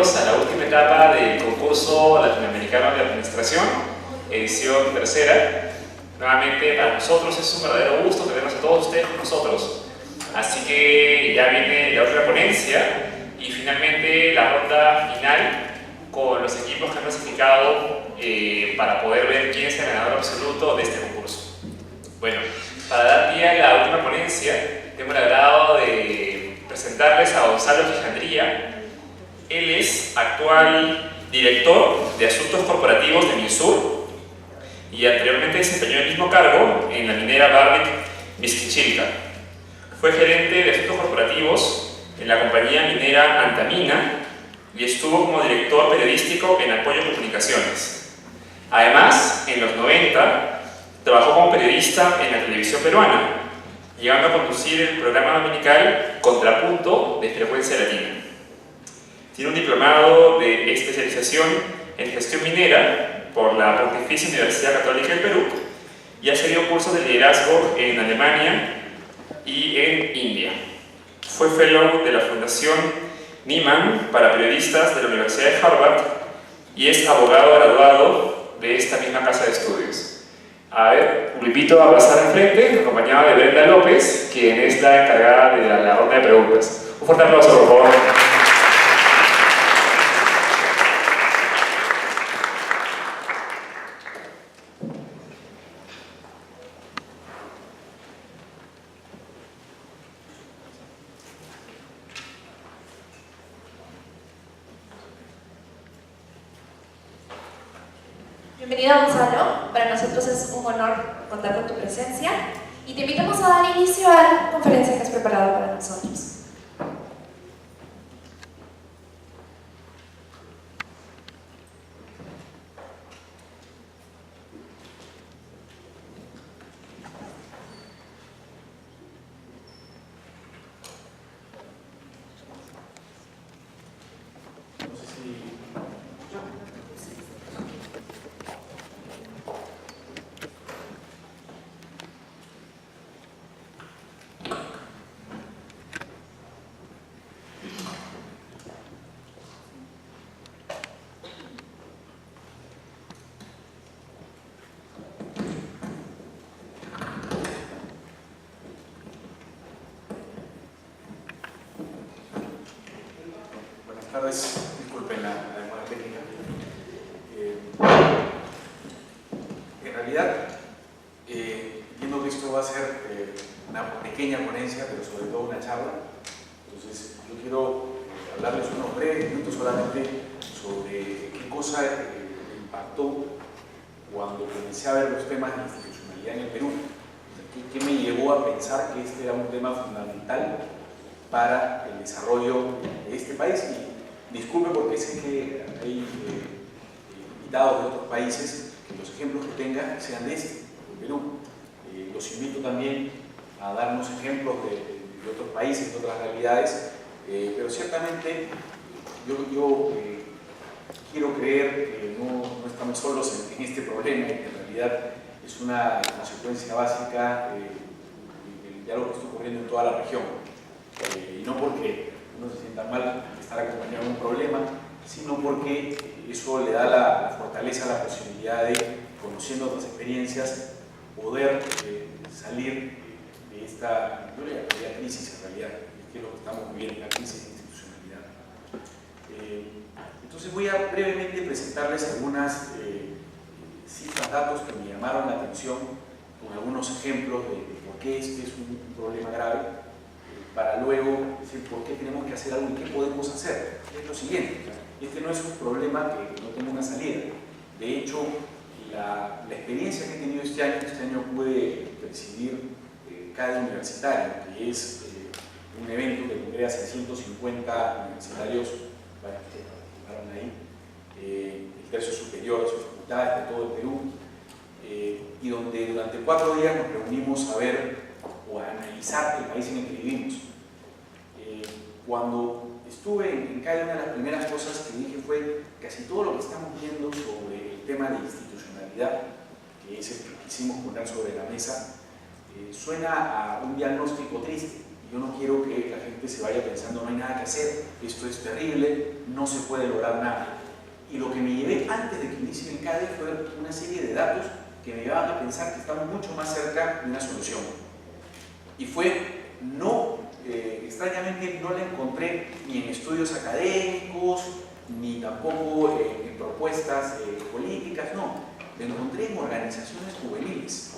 bienvenidos a la última etapa del concurso latinoamericano de administración, edición tercera. Nuevamente para nosotros es un verdadero gusto tenerlos a todos ustedes con nosotros. Así que ya viene la otra ponencia y finalmente la ronda final con los equipos que han clasificado para poder ver quién es el ganador absoluto de este concurso. Bueno, para dar pie a la última ponencia, tengo el agrado de presentarles a Gonzalo Gijandría. Él es actual director de Asuntos Corporativos de Minsur y anteriormente desempeñó el mismo cargo en la minera Barrick Mixquichilca. Fue gerente de Asuntos Corporativos en la compañía minera Antamina y estuvo como director periodístico en Apoyo Comunicaciones. Además, en los 90, trabajó como periodista en la televisión peruana, llegando a conducir el programa dominical Contrapunto de Frecuencia Latina. Tiene un diplomado de especialización en gestión minera por la Pontificia Universidad Católica del Perú y ha seguido cursos de liderazgo en Alemania y en India. Fue fellow de la Fundación Nieman para periodistas de la Universidad de Harvard y es abogado graduado de esta misma casa de estudios. A ver, lo invito a pasar enfrente, acompañado de Brenda López, quien es la encargada de la ronda de preguntas. Un fuerte aplauso, por favor. Bienvenido, Gonzalo. Para nosotros es un honor contar con tu presencia y te invitamos a dar inicio a la conferencia que has preparado para nosotros. Buenas tardes, disculpen la demora técnica. En realidad, entiendo que esto va a ser una pequeña ponencia, pero sobre todo una charla. Entonces, yo quiero hablarles unos breves minutos solamente sobre qué cosa me impactó cuando comencé a ver los temas de institucionalidad en el Perú. ¿Qué me llevó a pensar que este era un tema fundamental para el desarrollo de este país? Y disculpe porque sé que hay invitados de otros países, que los ejemplos que tengan sean de este, de Perú. Los invito también a darnos ejemplos de otros países, de otras realidades, pero ciertamente yo quiero creer que no estamos solos en este problema, y que en realidad es una consecuencia básica de algo que está ocurriendo en toda la región. Y no porque uno se sienta mal de estar acompañado en un problema, sino porque eso le da la fortaleza, la posibilidad de, conociendo otras experiencias, poder salir de esta, yo le llamaría crisis en realidad, que es lo que estamos viviendo, la crisis de institucionalidad. Entonces voy a brevemente presentarles algunas cifras, datos que me llamaron la atención, con algunos ejemplos de por qué este es un problema grave, para luego decir por qué tenemos que hacer algo y qué podemos hacer. Es lo siguiente, este no es un problema que no tenga una salida. De hecho, la experiencia que he tenido este año pude presidir CADE Universitario, que es un evento que congrega a 650 universitarios, bueno, que participaron ahí, el tercio superior de sus facultades de todo el Perú, y donde durante 4 días nos reunimos a ver o a analizar el país en el que vivimos. Cuando estuve en CADE, una de las primeras cosas que dije fue casi todo lo que estamos viendo sobre el tema de institucionalidad, que es el que quisimos poner sobre la mesa, suena a un diagnóstico triste, yo no quiero que la gente se vaya pensando no hay nada que hacer, esto es terrible, no se puede lograr nada. Y lo que me llevé antes de que inicie el CADE fue una serie de datos que me llevaban a pensar que estamos mucho más cerca de una solución. Y fue, extrañamente no la encontré ni en estudios académicos, ni tampoco en propuestas políticas, no. La encontré en organizaciones juveniles.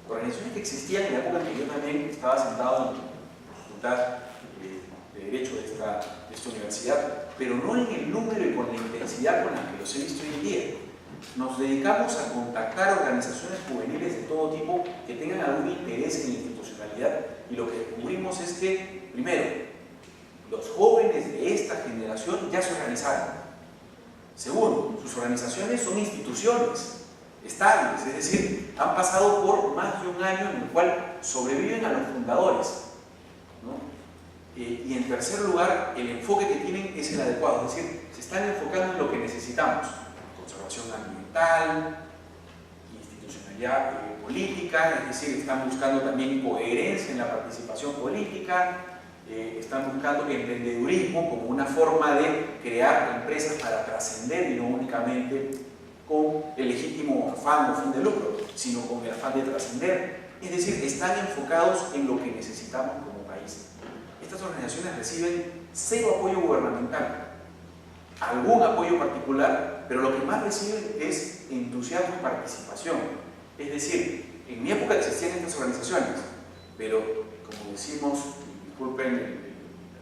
Organizaciones que existían en la época en que yo también estaba sentado en la Facultad de Derecho de esta universidad, pero no en el número y con la intensidad con la que los he visto hoy en día. Nos dedicamos a contactar organizaciones juveniles de todo tipo que tengan algún interés en la institucionalidad, y lo que descubrimos es que, primero, los jóvenes de esta generación ya se organizaron. Segundo, sus organizaciones son instituciones estables, es decir, han pasado por más de un año en el cual sobreviven a los fundadores, ¿no? Y en tercer lugar, el enfoque que tienen es el adecuado, es decir, se están enfocando en lo que necesitamos: conservación ambiental, institucionalidad política, es decir, están buscando también coherencia en la participación política, están buscando emprendedurismo como una forma de crear empresas para trascender, y no únicamente con el legítimo afán o fin de lucro, sino con el afán de trascender. Es decir, están enfocados en lo que necesitamos como país. Estas organizaciones reciben cero apoyo gubernamental, algún apoyo particular, pero lo que más reciben es entusiasmo y participación. Es decir, en mi época existían estas organizaciones, pero como decimos, disculpen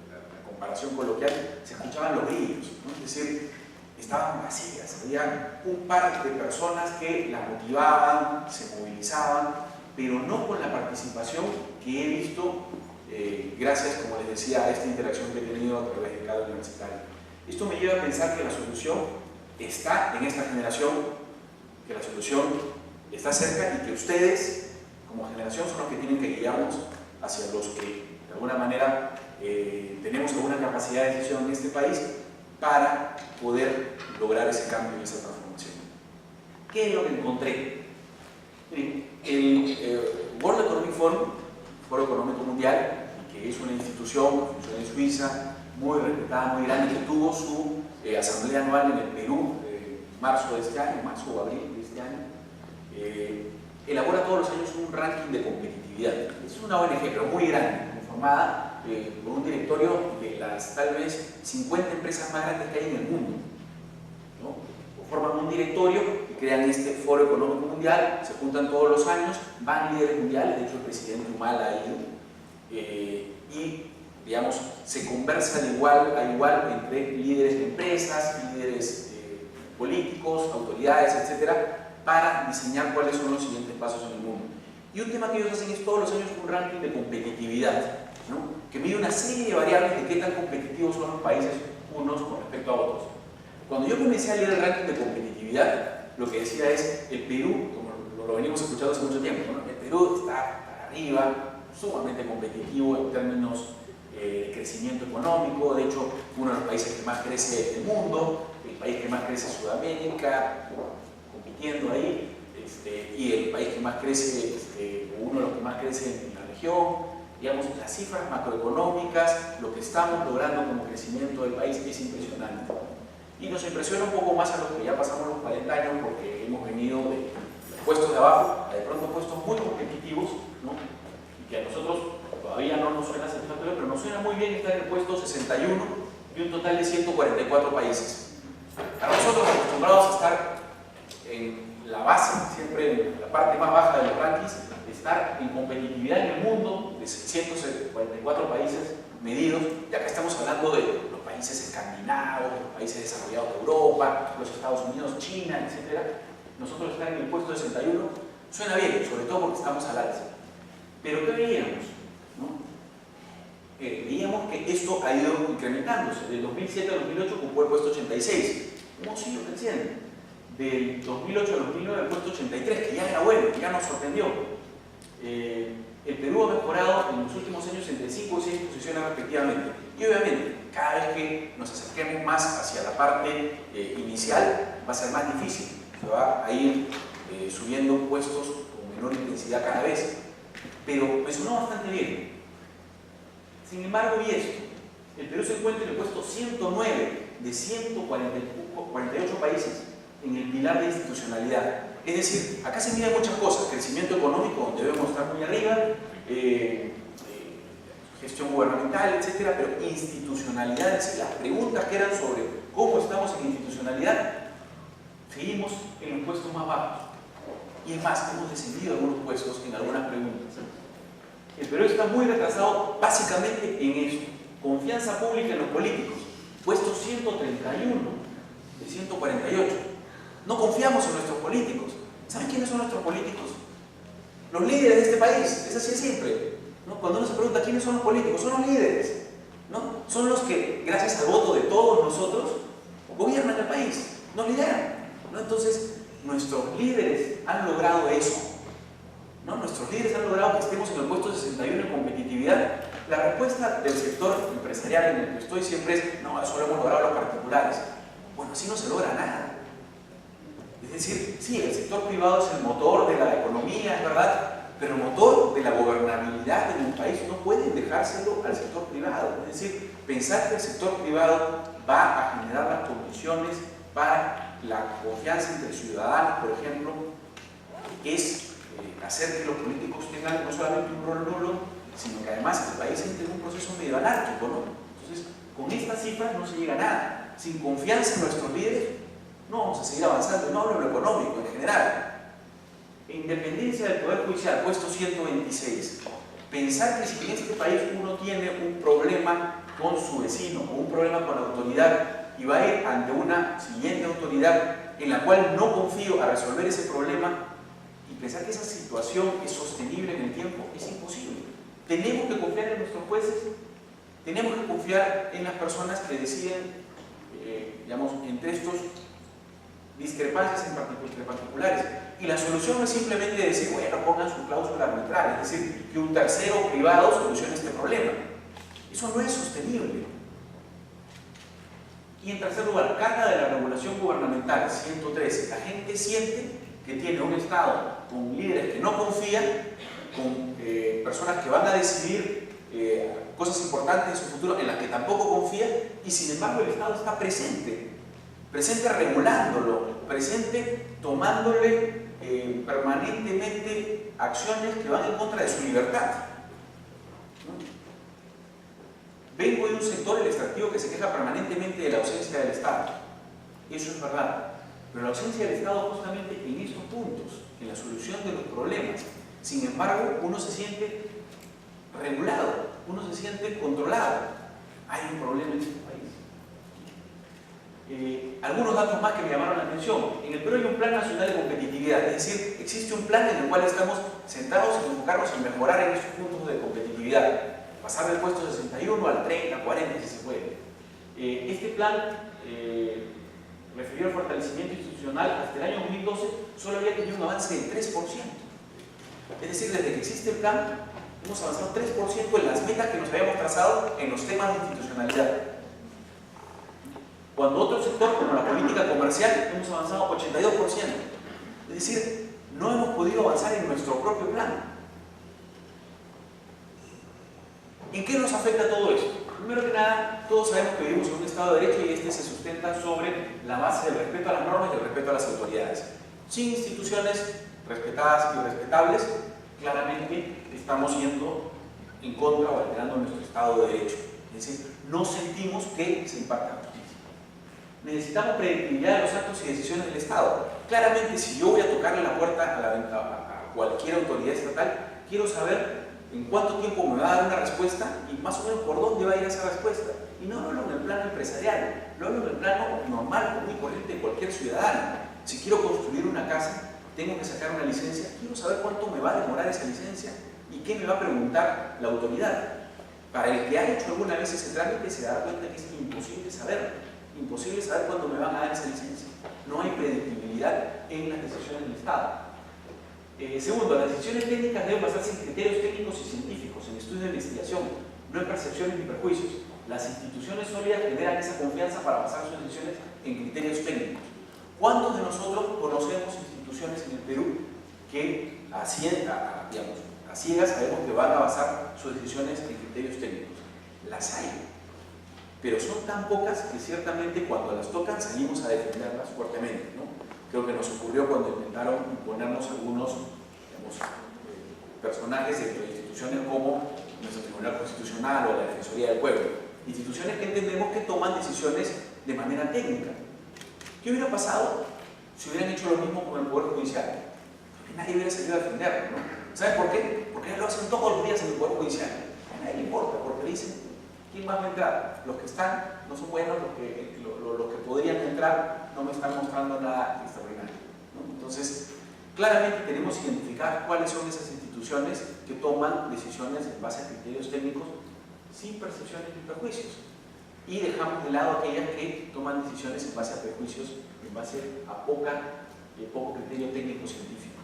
la comparación coloquial, se escuchaban los grillos, ¿no? Es decir, estaban vacías, había un par de personas que las motivaban, se movilizaban, pero no con la participación que he visto gracias, como les decía, a esta interacción que he tenido a través de cada universitario. Esto me lleva a pensar que la solución está en esta generación, que la solución está cerca, y que ustedes, como generación, son los que tienen que guiarnos hacia los que, de alguna manera, tenemos alguna capacidad de decisión en este país para poder lograr ese cambio y esa transformación. ¿Qué es lo que encontré? Miren, el World Economic Forum, Foro Económico Mundial, que es una institución que funciona en Suiza, muy respetada, muy grande, que tuvo su asamblea anual en el Perú en marzo de este año, marzo o abril de este año, elabora todos los años un ranking de competitividad. Es una ONG, pero muy grande, conformada por un directorio de las tal vez 50 empresas más grandes que hay en el mundo, ¿no? Forman un directorio y crean este Foro Económico Mundial, se juntan todos los años, van líderes mundiales, de hecho el presidente Humala ha ido, y digamos, se conversa de igual a igual entre líderes de empresas, líderes políticos, autoridades, etcétera, para diseñar cuáles son los siguientes pasos en el mundo. Y un tema que ellos hacen es todos los años un ranking de competitividad, ¿no? Que mide una serie de variables de qué tan competitivos son los países unos con respecto a otros. Cuando yo comencé a leer el ranking de competitividad, lo que decía es el Perú, como lo venimos escuchando hace mucho tiempo, ¿no? El Perú está para arriba, sumamente competitivo en términos de crecimiento económico, de hecho uno de los países que más crece del mundo, el país que más crece en Sudamérica, compitiendo ahí, y el país que más crece, uno de los que más crece en la región. Digamos, las cifras macroeconómicas, lo que estamos logrando como crecimiento del país es impresionante. Y nos impresiona un poco más a los que ya pasamos los 40 años, porque hemos venido de puestos de abajo a de pronto puestos muy competitivos, ¿no? Y que a nosotros todavía no nos suena satisfactorio, pero nos suena muy bien estar en el puesto 61 de un total de 144 países. A nosotros, acostumbrados a estar en la base, siempre en la parte más baja de los rankings, estar en competitividad en el mundo de 144 países medidos, ya que estamos hablando de los países escandinavos, los países desarrollados de Europa, los Estados Unidos, China, etc. Nosotros estar en el puesto 61 suena bien, sobre todo porque estamos al alza. Pero ¿qué veíamos? ¿No? Veíamos que esto ha ido incrementándose. Del 2007 al 2008 ocupó el puesto 86. ¿Cómo sigue creciendo? Del 2008 al 2009 el puesto 83, que ya era bueno, que ya nos sorprendió. El Perú ha mejorado en los últimos años entre 5 y 6 posiciones respectivamente. Y obviamente, cada vez que nos acerquemos más hacia la parte inicial, va a ser más difícil. Se va a ir subiendo puestos con menor intensidad cada vez. Pero me sonó bastante bien. Sin embargo, y esto, el Perú se encuentra en el puesto 109 de 148 países en el pilar de institucionalidad. Es decir, acá se miden muchas cosas: crecimiento económico, donde debemos estar muy arriba, gestión gubernamental, etcétera, pero institucionalidad, es decir, las preguntas que eran sobre cómo estamos en institucionalidad, seguimos en los puestos más bajos. Y es más, hemos descendido algunos puestos en algunas preguntas. El Perú está muy retrasado básicamente en eso. Confianza pública en los políticos, puesto 131 de 148. No confiamos en nuestros políticos. ¿Saben quiénes son nuestros políticos? Los líderes de este país. Es así siempre, ¿no? Cuando uno se pregunta quiénes son los políticos, son los líderes, ¿no? Son los que, gracias al voto de todos nosotros, gobiernan el país, nos lideran, ¿no? Entonces, nuestros líderes han logrado eso, ¿no? Nuestros líderes han logrado que estemos en el puesto 61 en competitividad. La respuesta del sector empresarial en el que estoy siempre es: no, eso lo hemos logrado los particulares. Bueno, así no se logra nada. Es decir, sí, el sector privado es el motor de la economía, es verdad, pero el motor de la gobernabilidad en un país no pueden dejárselo al sector privado. Es decir, pensar que el sector privado va a generar las condiciones para la confianza entre ciudadanos, por ejemplo, es hacer que los políticos tengan no solamente un rol nulo, sino que además el país entre en un proceso medio anárquico, ¿no? Entonces, con estas cifras no se llega a nada. Sin confianza en nuestros líderes, no vamos a seguir avanzando. No hablo de lo económico, en general. Independencia del Poder Judicial, puesto 126. Pensar que si en este país uno tiene un problema con su vecino o un problema con la autoridad y va a ir ante una siguiente autoridad en la cual no confío a resolver ese problema, y pensar que esa situación es sostenible en el tiempo, es imposible. Tenemos que confiar en nuestros jueces, tenemos que confiar en las personas que deciden, digamos, entre estos discrepancias entre particulares. Y la solución no es simplemente decir, bueno, pongan su cláusula arbitral, es decir, que un tercero privado solucione este problema. Eso no es sostenible. Y en tercer lugar, carga de la regulación gubernamental, 113. La gente siente que tiene un Estado con líderes que no confían, con personas que van a decidir cosas importantes en su futuro en las que tampoco confían, y sin embargo el Estado está presente regulándolo, presente tomándole permanentemente acciones que van en contra de su libertad. Vengo de un sector, el extractivo, que se queja permanentemente de la ausencia del Estado. Eso es verdad. Pero la ausencia del Estado justamente en estos puntos, en la solución de los problemas. Sin embargo, uno se siente regulado, uno se siente controlado. Hay un problema en este país. Algunos datos más que me llamaron la atención. En el Perú hay un Plan Nacional de Competitividad, es decir, existe un plan en el cual estamos sentados en enfocarnos en mejorar en estos puntos de competitividad. Pasar del puesto 61 al 30, 40, si se puede. Este plan, referido al fortalecimiento institucional, hasta el año 2012 solo había tenido un avance del 3%. Es decir, desde que existe el plan, hemos avanzado 3% en las metas que nos habíamos trazado en los temas de institucionalidad. Cuando otro sector, como la política comercial, hemos avanzado 82%. Es decir, no hemos podido avanzar en nuestro propio plan. ¿En qué nos afecta todo esto? Primero que nada, todos sabemos que vivimos en un Estado de Derecho y este se sustenta sobre la base del respeto a las normas y del respeto a las autoridades. Sin instituciones respetadas y respetables, claramente estamos yendo en contra o alterando nuestro Estado de Derecho. Es decir, no sentimos que se imparta justicia. Necesitamos predictibilidad de los actos y decisiones del Estado. Claramente, si yo voy a tocarle la puerta a cualquier autoridad estatal, quiero saber en cuánto tiempo me va a dar una respuesta y más o menos por dónde va a ir esa respuesta. Y no hablo en el plano empresarial, lo hablo en el plano normal, común y corriente de cualquier ciudadano. Si quiero construir una casa, tengo que sacar una licencia, quiero saber cuánto me va a demorar esa licencia y qué me va a preguntar la autoridad. Para el que ha hecho alguna vez ese trámite se dará cuenta que es imposible saber cuándo me van a dar esa licencia. No hay predictibilidad en las decisiones del Estado. Segundo, las decisiones técnicas deben basarse en criterios técnicos y científicos, en estudios de investigación, no en percepciones ni perjuicios. Las instituciones sólidas generan esa confianza para basar sus decisiones en criterios técnicos. ¿Cuántos de nosotros conocemos instituciones en el Perú que a ciegas sabemos que van a basar sus decisiones en criterios técnicos? Las hay, pero son tan pocas que ciertamente cuando las tocan salimos a defenderlas fuertemente, ¿no? Creo que nos ocurrió cuando intentaron imponernos algunos, digamos, personajes dentro de instituciones como nuestro Tribunal Constitucional o la Defensoría del Pueblo, instituciones que entendemos que toman decisiones de manera técnica. ¿Qué hubiera pasado si hubieran hecho lo mismo con el Poder Judicial? Porque nadie hubiera salido a defenderlo, ¿no? ¿Saben por qué? Porque lo hacen todos los días en el Poder Judicial. A nadie le importa, porque dicen, ¿quién más va a entrar? Los que están no son buenos, los que podrían entrar no me están mostrando nada extraordinario, ¿no? Entonces, claramente tenemos identificadas cuáles son esas instituciones que toman decisiones en base a criterios técnicos sin percepciones ni prejuicios. Y dejamos de lado aquellas que toman decisiones en base a prejuicios, en base a poco criterio técnico científico.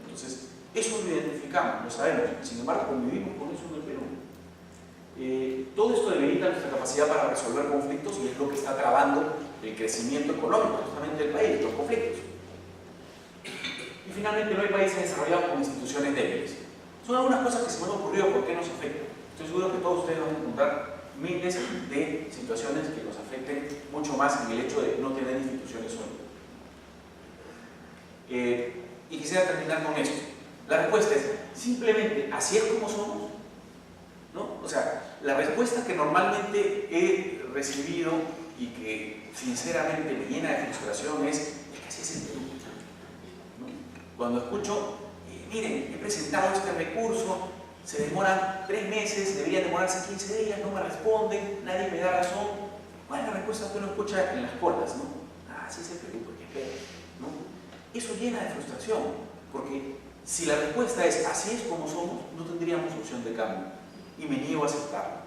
Entonces, eso lo identificamos, lo sabemos, sin embargo convivimos con eso en el Perú. Todo esto debilita nuestra capacidad para resolver conflictos y es lo que está trabando el crecimiento económico justamente del país, los conflictos. Y finalmente no hay países desarrollados con instituciones débiles. Son algunas cosas que se me han ocurrido por qué nos afectan. Estoy seguro que todos ustedes van a encontrar miles de situaciones que nos afecten mucho más en el hecho de no tener instituciones sólidas. Y quisiera terminar con esto. La respuesta es simplemente así es como somos, ¿no? O sea, la respuesta que normalmente he recibido y que sinceramente me llena de frustración es que así es el Perú, ¿no? Cuando escucho, miren, he presentado este recurso, se demoran 3 meses, debería demorarse 15 días, no me responden, nadie me da razón. ¿Cuál es la respuesta que uno escucha en las colas, no? Así es el Perú, porque espera, ¿no? Eso llena de frustración, porque si la respuesta es así es como somos, no tendríamos opción de cambio, y me niego a aceptarlo.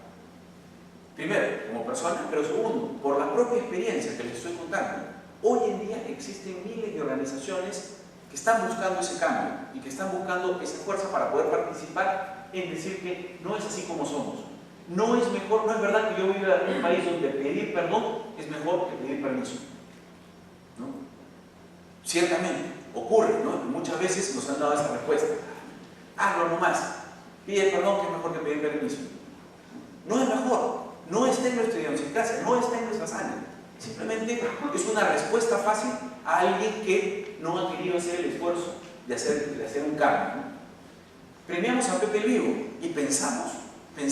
Primero, como persona, pero segundo, por la propia experiencia que les estoy contando. Hoy en día existen miles de organizaciones que están buscando ese cambio y que están buscando esa fuerza para poder participar en decir que no es así como somos. No es mejor, no es verdad que yo viva en un país donde pedir perdón es mejor que pedir permiso, ¿no? Ciertamente, ocurre, ¿no? Muchas veces nos han dado esa respuesta. Hazlo nomás, pide perdón que es mejor que pedir permiso. No es mejor, no está en nuestra idiosincrasia, no está en nuestra sangre. Simplemente es una respuesta fácil a alguien que no ha querido hacer el esfuerzo de hacer un cambio, ¿no? Premiamos a Pepe el Vivo y pensamos que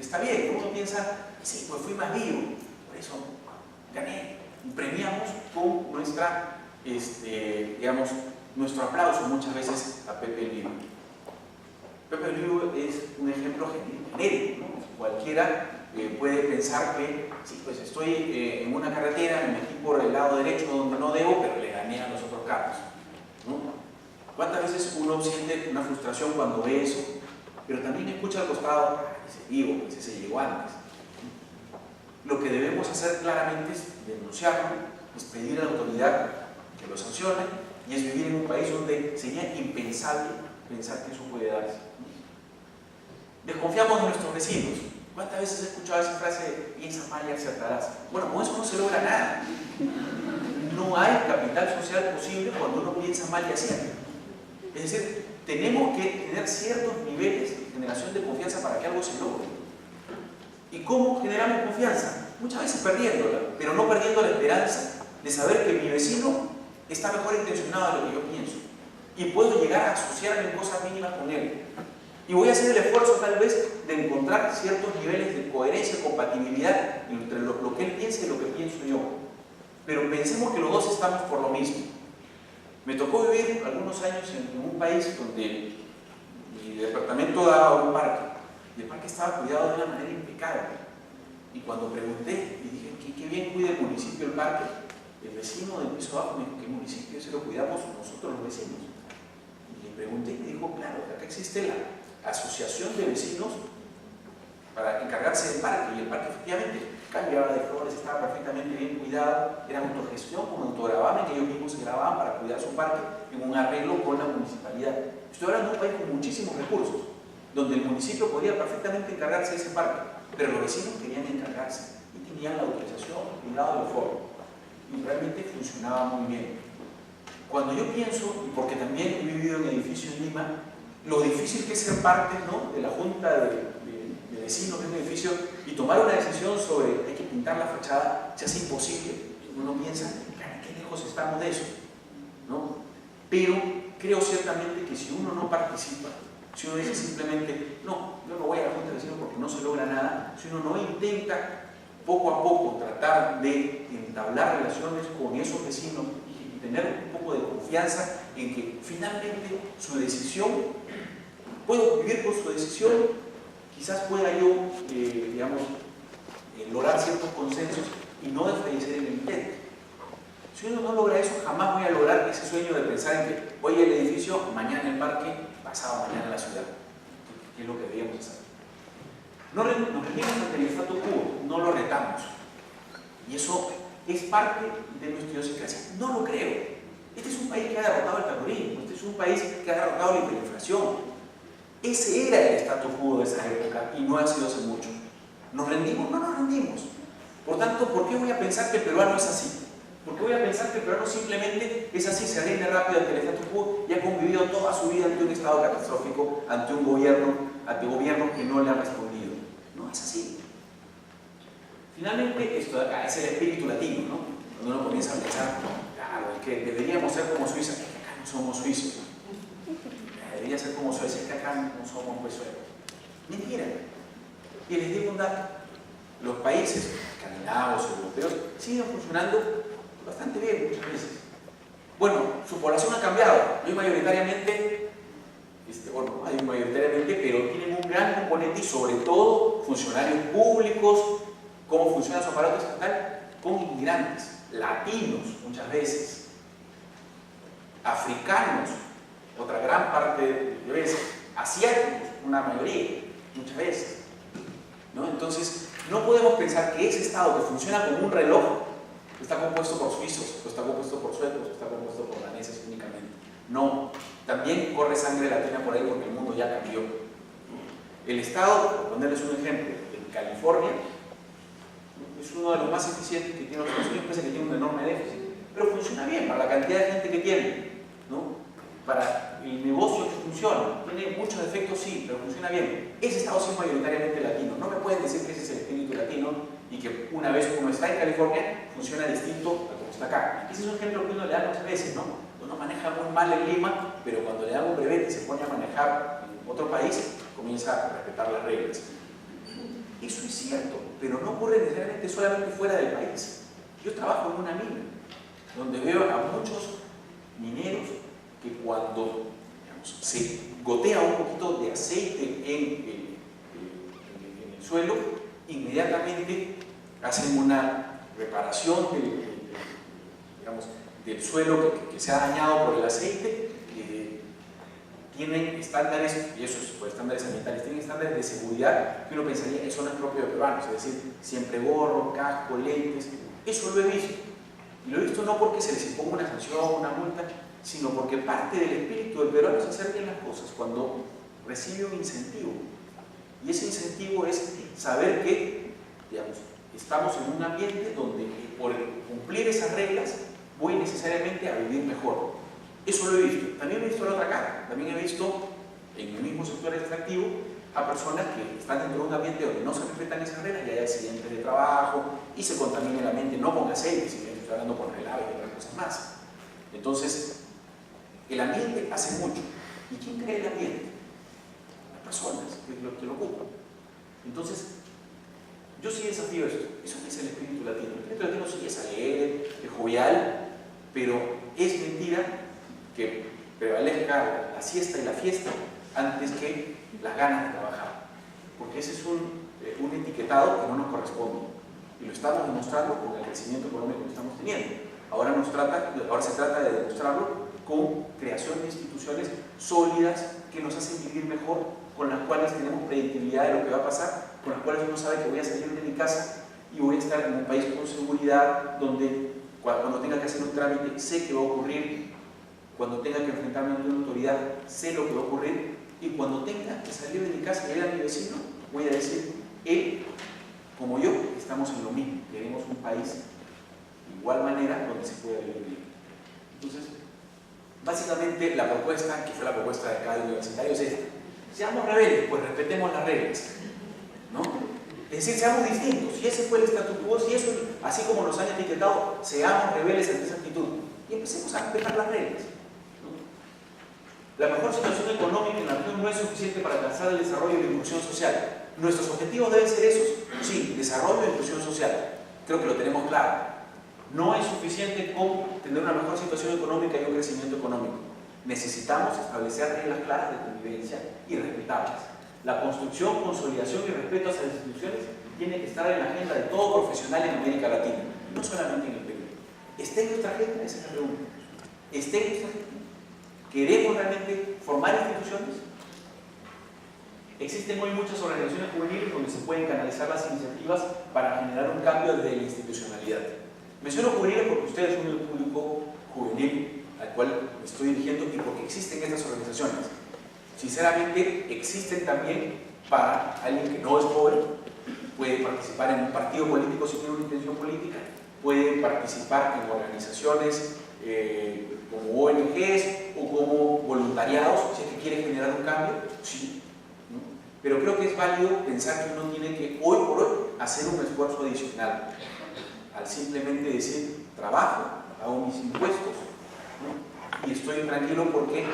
está bien. Uno piensa, sí, pues fui más vivo, por eso gané. Y premiamos con nuestra, digamos, nuestro aplauso muchas veces a Pepe el Vivo. Pepe el Vivo es un ejemplo genérico, ¿no? Cualquiera puede pensar que, sí, pues estoy en una carretera, me metí por el lado derecho donde no debo, pero le gané a los otros carros, ¿no? ¿Cuántas veces uno siente una frustración cuando ve eso? Pero también escucha al costado, ese vivo, pues ese llegó antes. Lo que debemos hacer claramente es denunciarlo, es pedir a la autoridad que lo sancione, y es vivir en un país donde sería impensable pensar que eso puede darse. Desconfiamos de nuestros vecinos. ¿Cuántas veces he escuchado esa frase de piensa mal y acertarás? Bueno, con eso no se logra nada. No hay capital social posible cuando uno piensa mal y acierta. Es decir, tenemos que tener ciertos niveles de generación de confianza para que algo se logre. ¿Y cómo generamos confianza? Muchas veces perdiéndola, pero no perdiendo la esperanza de saber que mi vecino está mejor intencionado de lo que yo pienso. Y puedo llegar a asociarme en cosas mínimas con él. Y voy a hacer el esfuerzo tal vez de encontrar ciertos niveles de coherencia y compatibilidad entre lo que él piensa y lo que pienso yo. Pero pensemos que los dos estamos por lo mismo. Me tocó vivir algunos años en un país donde mi departamento daba un parque y el parque estaba cuidado de una manera impecable. Y cuando pregunté y dije, ¿qué bien cuida el municipio el parque? El vecino del piso abajo me dijo, ¿qué municipio se lo cuidamos nosotros los vecinos? Y le pregunté y me dijo, claro, acá existe la asociación de vecinos para encargarse del parque, y el parque efectivamente cambiaba de flores, estaba perfectamente bien cuidado, era autogestión con autogravamen, ellos mismos se grababan para cuidar su parque en un arreglo con la municipalidad. Estoy hablando de un país con muchísimos recursos, donde el municipio podía perfectamente encargarse de ese parque, pero los vecinos querían encargarse y tenían la autorización, el cuidado del foro, y realmente funcionaba muy bien. Cuando yo pienso, y porque también he vivido en edificios en Lima, lo difícil que es ser parte, ¿no?, de la junta de vecinos de un edificio y tomar una decisión sobre hay que pintar la fachada se hace imposible. Uno piensa, ¿qué lejos estamos de eso? ¿No? Pero creo ciertamente que si uno no participa, si uno dice simplemente, no, yo no voy a la junta de vecinos porque no se logra nada, si uno no intenta poco a poco tratar de entablar relaciones con esos vecinos y tener un poco de confianza en que finalmente su decisión, puedo vivir con su decisión, quizás pueda yo, digamos, lograr ciertos consensos y no desfallecer en el intento. Si uno no logra eso, jamás voy a lograr ese sueño de pensar en que hoy el edificio, mañana el parque, pasado mañana la ciudad, que es lo que deberíamos hacer. Nos rendimos ante el statu quo, no lo retamos. Y eso es parte de nuestra idiosincrasia. No lo creo. Este es un país que ha derrotado el terrorismo, este es un país que ha derrotado la hiperinflación. Ese era el statu quo de esa época y no ha sido hace mucho. ¿Nos rendimos? No nos rendimos. Por tanto, ¿por qué voy a pensar que el peruano es así? ¿Por qué voy a pensar que el peruano simplemente es así, se rinde rápido ante el statu quo y ha convivido toda su vida ante un estado catastrófico, ante un gobierno, ante gobiernos que no le han respondido? No es así. Finalmente, esto de acá es el espíritu latino, ¿no? Cuando uno comienza a pensar, claro, es que deberíamos ser como Suiza, es que acá no somos suizos. Debería ser como Suecia, es que acá no somos pues suecos. Mentira. Y les digo un dato, los países escandinavos, europeos, siguen funcionando bastante bien muchas veces. Bueno, su población ha cambiado, no hay mayoritariamente, pero tienen un gran componente y sobre todo funcionarios públicos, cómo funciona su aparato estatal, con inmigrantes, latinos muchas veces, africanos, otra gran parte de veces, asiáticos, una mayoría, muchas veces. ¿No? Entonces, no podemos pensar que ese Estado que funciona como un reloj está compuesto por suizos, o está compuesto por suecos, o está compuesto por daneses únicamente. No, también corre sangre latina por ahí porque el mundo ya cambió. El Estado, por ponerles un ejemplo, en California, es uno de los más eficientes que tiene los Estados Unidos, pese a que tiene un enorme déficit, pero funciona bien para la cantidad de gente que tiene, ¿no? Para el negocio que funciona, tiene muchos defectos sí, pero funciona bien. Ese Estado sí es mayoritariamente latino, no me pueden decir que ese es el espíritu latino y que una vez uno está en California funciona distinto a como está acá. Ese es un ejemplo que uno le da muchas veces, ¿no? Uno maneja muy mal en Lima, pero cuando le dan un brevete y se pone a manejar en otro país, comienza a respetar las reglas. Eso es cierto, pero no ocurre necesariamente solamente fuera del país. Yo trabajo en una mina, donde veo a muchos mineros que cuando, digamos, se gotea un poquito de aceite en el suelo, inmediatamente hacen una reparación del suelo que se ha dañado por el aceite. Tienen estándares, y eso es por estándares ambientales, tienen estándares de seguridad que uno pensaría que eso no es propio de peruanos, es decir, siempre gorro, casco, lentes. Eso lo he visto. Y lo he visto no porque se les imponga una sanción o una multa, sino porque parte del espíritu del peruano es hacer bien las cosas cuando recibe un incentivo. Y ese incentivo es saber que, digamos, estamos en un ambiente donde por cumplir esas reglas voy necesariamente a vivir mejor. Eso lo he visto. También he visto la otra cara. También he visto en el mismo sector extractivo a personas que están dentro de un ambiente donde no se respetan esas reglas y hay accidentes de trabajo y se contamina el ambiente, no con aceite, sino que estoy hablando con relave y otras cosas más. Entonces, el ambiente hace mucho. ¿Y quién crea el ambiente? Las personas que lo ocupan. Entonces, yo sí desafío esto. Eso es el espíritu latino. El espíritu latino sí es alegre, es jovial, pero es mentira que prevalezca la siesta y la fiesta antes que las ganas de trabajar. Porque ese es un etiquetado que no nos corresponde. Y lo estamos demostrando con el crecimiento económico que estamos teniendo. Ahora se trata de demostrarlo con creación de instituciones sólidas que nos hacen vivir mejor, con las cuales tenemos predictibilidad de lo que va a pasar, con las cuales uno sabe que voy a salir de mi casa y voy a estar en un país con seguridad, donde cuando tenga que hacer un trámite sé que va a ocurrir, cuando tenga que enfrentarme a una autoridad sé lo que va a ocurrir, y cuando tenga que salir de mi casa y ir a mi vecino, voy a decir, él, como yo, estamos en lo mismo, queremos un país de igual manera donde se pueda vivir bien. Entonces, básicamente la propuesta, que fue la propuesta de cada universitario, es esta: seamos rebeldes, pues respetemos las reglas, ¿no? Es decir, seamos distintos. Si ese fue el statu quo, si eso, así como nos han etiquetado, seamos rebeldes ante esa actitud. Y empecemos a respetar las reglas. La mejor situación económica en la región no es suficiente para alcanzar el desarrollo y la inclusión social. ¿Nuestros objetivos deben ser esos? Sí, desarrollo e inclusión social. Creo que lo tenemos claro. No es suficiente con tener una mejor situación económica y un crecimiento económico. Necesitamos establecer reglas claras de convivencia y respetables. La construcción, consolidación y respeto a esas instituciones tiene que estar en la agenda de todo profesional en América Latina, no solamente en el Perú. ¿Está en nuestra agenda? Esa es la pregunta. ¿Está en nuestra agenda? ¿Queremos realmente formar instituciones? Existen hoy muchas organizaciones juveniles donde se pueden canalizar las iniciativas para generar un cambio desde la institucionalidad. Menciono juveniles porque ustedes son el público juvenil al cual me estoy dirigiendo y porque existen estas organizaciones. Sinceramente, existen también para alguien que no es joven, puede participar en un partido político si tiene una intención política, puede participar en organizaciones como ONGs o como voluntariados, si es que quiere generar un cambio, sí. ¿No? Pero creo que es válido pensar que uno tiene que, hoy por hoy, hacer un esfuerzo adicional al simplemente decir, trabajo, hago mis impuestos, ¿no? Y estoy tranquilo porque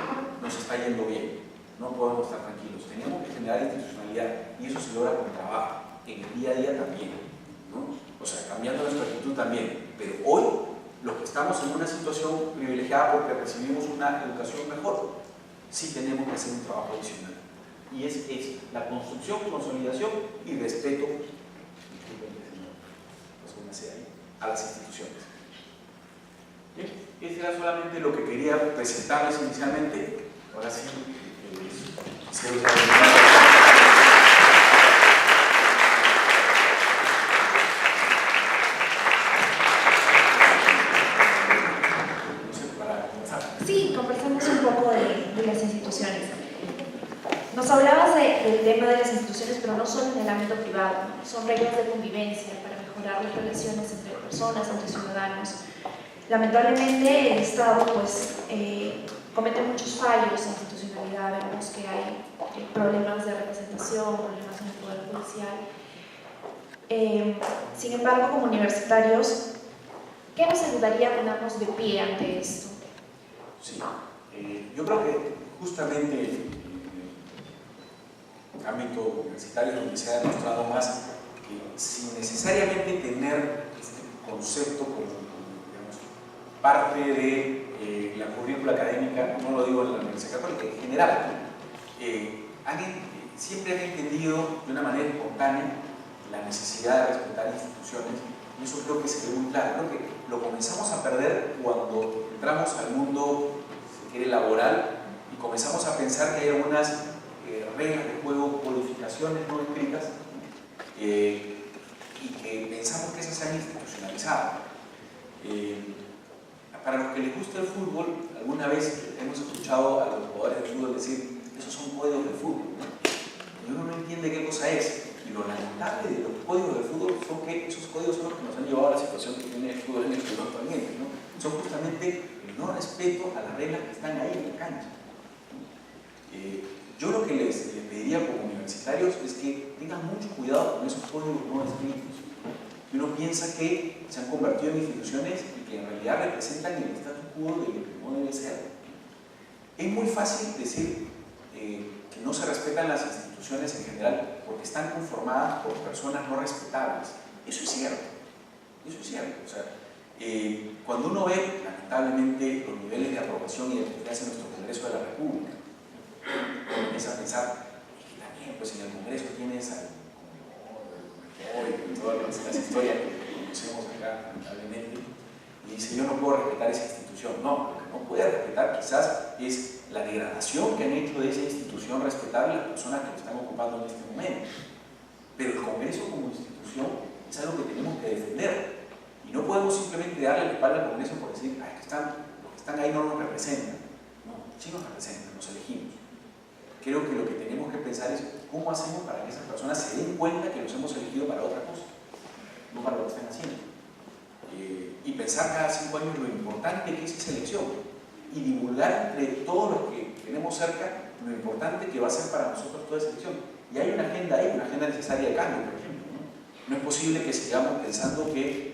nos está yendo bien. No podemos estar tranquilos, tenemos que generar institucionalidad y eso se logra con trabajo, en el día a día también, ¿no? O sea, cambiando nuestra actitud también, pero hoy los que estamos en una situación privilegiada porque recibimos una educación mejor, sí tenemos que hacer un trabajo adicional y es la construcción, consolidación y respeto a las instituciones. Bien, este era solamente lo que quería presentarles inicialmente. Ahora sí, quisiera usar para comenzar. Sí, conversamos un poco de las instituciones. Nos hablabas del tema de las instituciones, pero no solo en el ámbito privado, ¿no? Son reglas de convivencia para mejorar las relaciones entre personas, entre ciudadanos. Lamentablemente el Estado pues, comete muchos fallos en institucionalidad, vemos que hay problemas de representación, problemas en el poder judicial. Sin embargo, como universitarios, ¿qué nos ayudaría a ponernos de pie ante esto? Sí, yo creo que justamente en el ámbito universitario donde se ha demostrado más que sin necesariamente tener este concepto como digamos, parte de la currícula académica, no lo digo en la Universidad Católica, en general, siempre han entendido de una manera espontánea la necesidad de respetar instituciones y eso creo que se ve muy claro. Creo que lo comenzamos a perder cuando entramos al mundo, si se quiere, laboral y comenzamos a pensar que hay algunas reglas de juego, codificaciones no escritas y que pensamos que esas se han institucionalizado. Para los que les gusta el fútbol, alguna vez hemos escuchado a los jugadores de fútbol decir esos son códigos de fútbol, ¿no? Y uno no entiende qué cosa es. Y lo lamentable de los códigos de fútbol son que esos códigos son los que nos han llevado a la situación que tiene el fútbol en el Perú actualmente, ¿no? Son justamente el no respeto a las reglas que están ahí en la cancha. Yo lo que les pediría como universitarios es que tengan mucho cuidado con esos códigos no escritos. Y uno piensa que se han convertido en instituciones y que en realidad representan el statu quo de lo que no debe ser. Es muy fácil decir que no se respetan las instituciones en general porque están conformadas por personas no respetables. Eso es cierto. Eso es cierto. O sea, cuando uno ve, lamentablemente, los niveles de aprobación y de confianza en nuestro Congreso de la República, uno empieza a pensar que también, pues en el Congreso tienes al y todas las historias que conocemos acá, lamentablemente, y dice, yo no puedo respetar esa institución. No, lo que no puede respetar quizás es la degradación que han hecho de esa institución respetable las personas que lo están ocupando en este momento. Pero el Congreso como institución es algo que tenemos que defender y no podemos simplemente darle la espalda al Congreso por decir, ay, los que están ahí no nos representan. No, sí nos representan, nos elegimos. Creo que lo que tenemos que pensar es cómo hacemos para que esas personas se den cuenta que los hemos elegido para otra cosa, no para lo que están haciendo. Y pensar cada 5 años lo importante que es esa elección y divulgar entre todos los que tenemos cerca lo importante que va a ser para nosotros toda esa elección. Y hay una agenda ahí, una agenda necesaria de cambio, por ejemplo, ¿no? No es posible que sigamos pensando que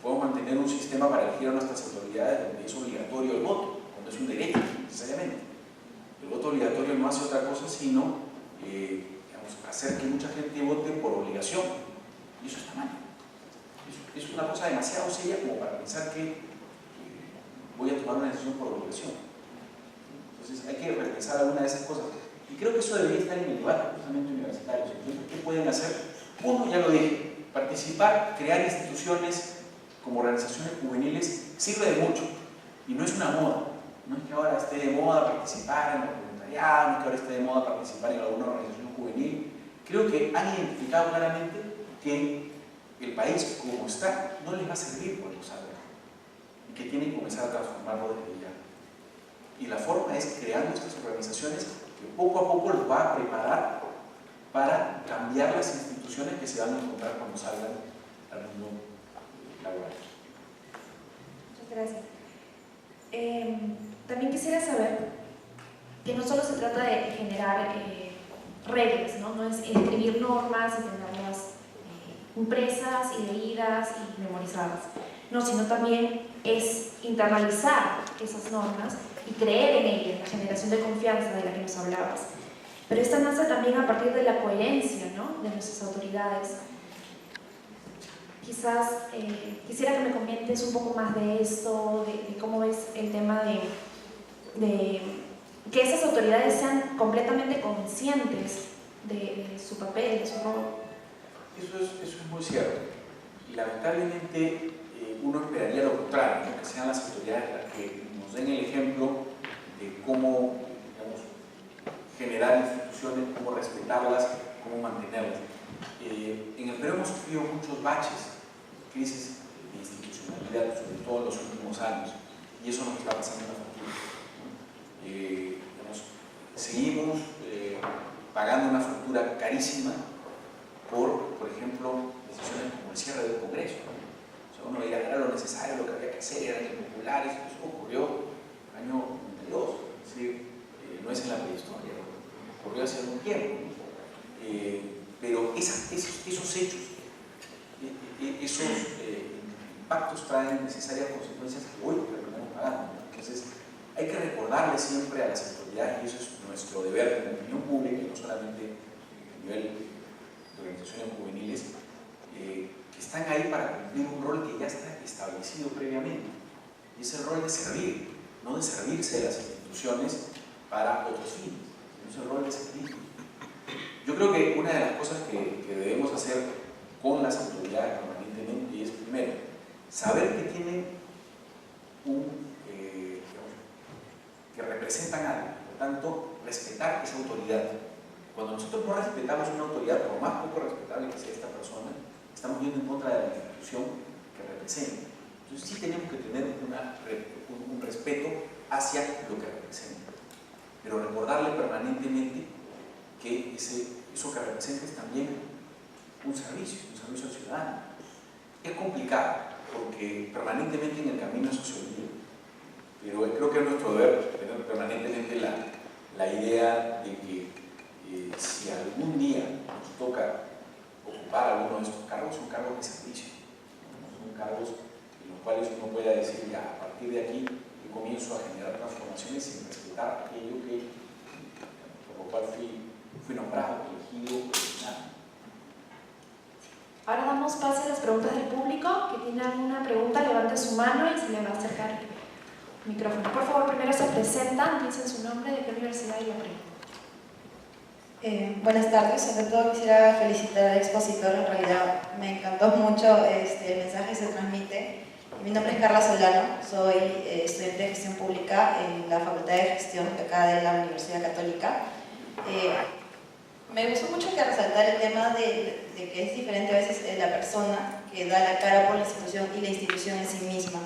podemos mantener un sistema para elegir a nuestras autoridades donde es obligatorio el voto, cuando es un derecho, necesariamente. El voto obligatorio no hace otra cosa sino digamos, hacer que mucha gente vote por obligación, y eso está mal. Eso es una cosa demasiado seria como para pensar que voy a tomar una decisión por obligación. Entonces hay que repensar alguna de esas cosas. Y creo que eso debería estar en el debate justamente universitario. Entonces, ¿qué pueden hacer? Uno, ya lo dije, participar, crear instituciones como organizaciones juveniles sirve de mucho. Y no es una moda. No es que ahora esté de moda participar en el voluntariado, no es que ahora esté de moda participar en alguna organización juvenil. Creo que han identificado claramente que el país como está no les va a servir cuando salgan. Y que tienen que comenzar a transformarlo desde ya. Y la forma es creando estas organizaciones que poco a poco los va a preparar para cambiar las instituciones que se van a encontrar cuando salgan al mundo laboral. Muchas gracias. También quisiera saber que no solo se trata de generar reglas, ¿no? No es escribir normas y tenerlas impresas y leídas y memorizadas, no, sino también es internalizar esas normas y creer en ellas, la generación de confianza de la que nos hablabas. Pero esta nace también a partir de la coherencia, ¿no?, de nuestras autoridades. Quizás quisiera que me comentes un poco más de esto, de cómo ves el tema de que esas autoridades sean completamente conscientes de su papel, de su rol. Eso es muy cierto. Y lamentablemente uno esperaría lo contrario, ¿no? Que sean las autoridades las que nos den el ejemplo de cómo, digamos, generar instituciones, cómo respetarlas, cómo mantenerlas. En el Perú hemos sufrido muchos baches, crisis de institucionalidad, sobre todo en los últimos años, y eso nos está pasando en la factura. Seguimos pagando una factura carísima por ejemplo, decisiones como el cierre del Congreso. O sea, uno dirá, era lo necesario, lo que había que hacer, eran impopulares. Eso ocurrió en el año 92, es decir, no es en la prehistoria, ocurrió hace algún tiempo. Pero esos hechos, esos impactos traen necesarias consecuencias que hoy terminamos pagando. Entonces, hay que recordarle siempre a las autoridades, y eso es nuestro deber como opinión pública, y no solamente a nivel organizaciones juveniles, que están ahí para cumplir un rol que ya está establecido previamente, y es el rol de servir, no de servirse de las instituciones para otros fines, sino es el rol de servir. Yo creo que una de las cosas que debemos hacer con las autoridades permanentemente es, primero, saber que tienen que representan algo, por tanto, respetar esa autoridad. Cuando nosotros no respetamos una autoridad, por más poco respetable que sea esta persona, estamos yendo en contra de la institución que representa. Entonces sí tenemos que tener un respeto hacia lo que representa, pero recordarle permanentemente que eso que representa es también un servicio al ciudadano. Es complicado, porque permanentemente en el camino eso se olvida, pero creo que es nuestro deber tener permanentemente la idea de que si algún día nos toca ocupar alguno de estos cargos, son cargos de servicio, son cargos en los cuales uno pueda decir, ya, a partir de aquí yo comienzo a generar transformaciones sin respetar aquello por lo cual fui nombrado, elegido, nada. Ahora damos paso a las preguntas del público. Que tiene alguna pregunta, levante su mano y se le va a acercar el micrófono. Por favor, primero se presentan, dicen su nombre, de qué universidad y la pregunta. Buenas tardes, sobre todo quisiera felicitar al expositor, en realidad me encantó mucho el mensaje que se transmite. Mi nombre es Carla Solano, soy estudiante de gestión pública en la Facultad de Gestión de acá de la Universidad Católica. Me gustó mucho que resaltar el tema de que es diferente a veces la persona que da la cara por la institución y la institución en sí misma,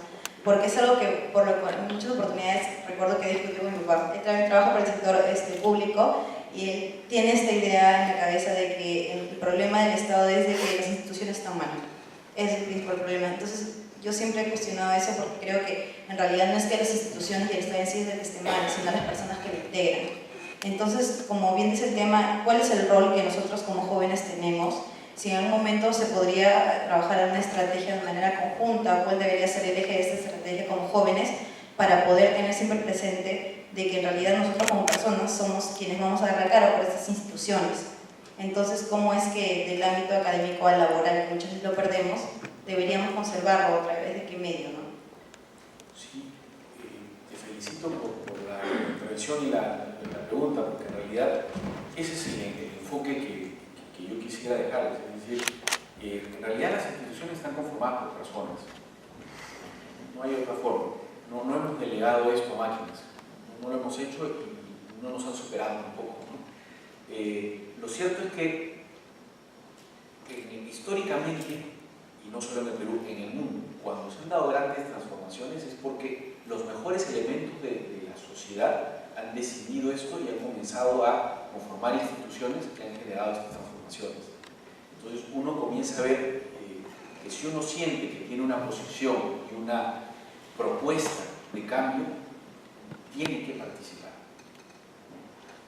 porque es algo que por lo cual en muchas oportunidades recuerdo que discutí con mi papá. Él también trabaja para el sector público y él tiene esta idea en la cabeza de que el problema del Estado es de que las instituciones están mal. Es el principal problema. Entonces yo siempre he cuestionado eso porque creo que en realidad no es que las instituciones y el Estado en sí es el que esté mal, sino las personas que lo integran. Entonces, como bien dice el tema, ¿cuál es el rol que nosotros como jóvenes tenemos? si en algún momento se podría trabajar en una estrategia de manera conjunta, cuál debería ser el eje de esta estrategia como jóvenes, para poder tener siempre presente de que en realidad nosotros como personas somos quienes vamos a dar la cara por estas instituciones. Entonces, ¿cómo es que del ámbito académico al laboral, que muchas veces lo perdemos, deberíamos conservarlo a través de qué medio, ¿no? Sí, te felicito por la intervención y la pregunta, porque en realidad ese es el enfoque que yo quisiera dejarles. Es decir, en realidad las instituciones están conformadas por personas. No hay otra forma. No hemos delegado esto a máquinas. No lo hemos hecho y no nos han superado un poco, ¿no? Lo cierto es que históricamente, y no solo en el Perú, en el mundo, cuando se han dado grandes transformaciones es porque los mejores elementos de la sociedad han decidido esto y han comenzado a conformar instituciones que han generado estas transformaciones. Entonces uno comienza a ver que si uno siente que tiene una posición y una propuesta de cambio, tiene que participar.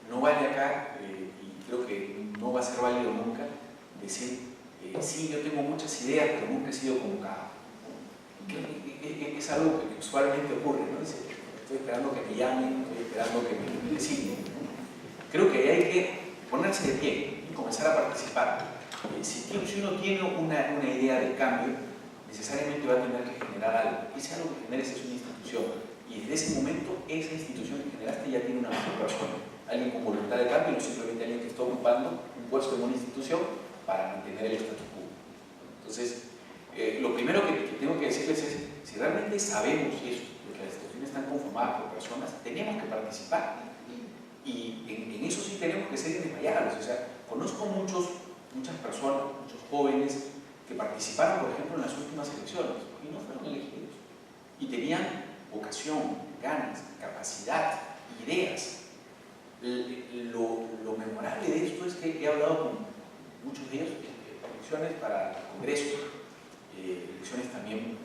No vale acá, y creo que no va a ser válido nunca, decir, sí, yo tengo muchas ideas, pero nunca he sido convocado. Es algo que usualmente ocurre, ¿no? Dice, estoy esperando que me llamen, estoy esperando que me designen. Creo que hay que ponerse de pie y comenzar a participar. Si uno tiene una idea de cambio, necesariamente va a tener que generar algo. Ese algo que generes es una institución. Y desde ese momento, esa institución que generaste ya tiene una mejor persona. Alguien con voluntad de cambio, no simplemente alguien que está ocupando un puesto en una institución para mantener el status quo. Entonces, lo primero que tengo que decirles es, si realmente sabemos eso, porque las instituciones están conformadas por personas, tenemos que participar. Y en eso sí tenemos que ser desmayados. O sea, conozco muchas personas, muchos jóvenes que participaron, por ejemplo, en las últimas elecciones y no fueron elegidos. Y tenían vocación, ganas, capacidad, ideas. Lo memorable de esto es que he hablado con muchos de ellos, elecciones para el Congreso, elecciones también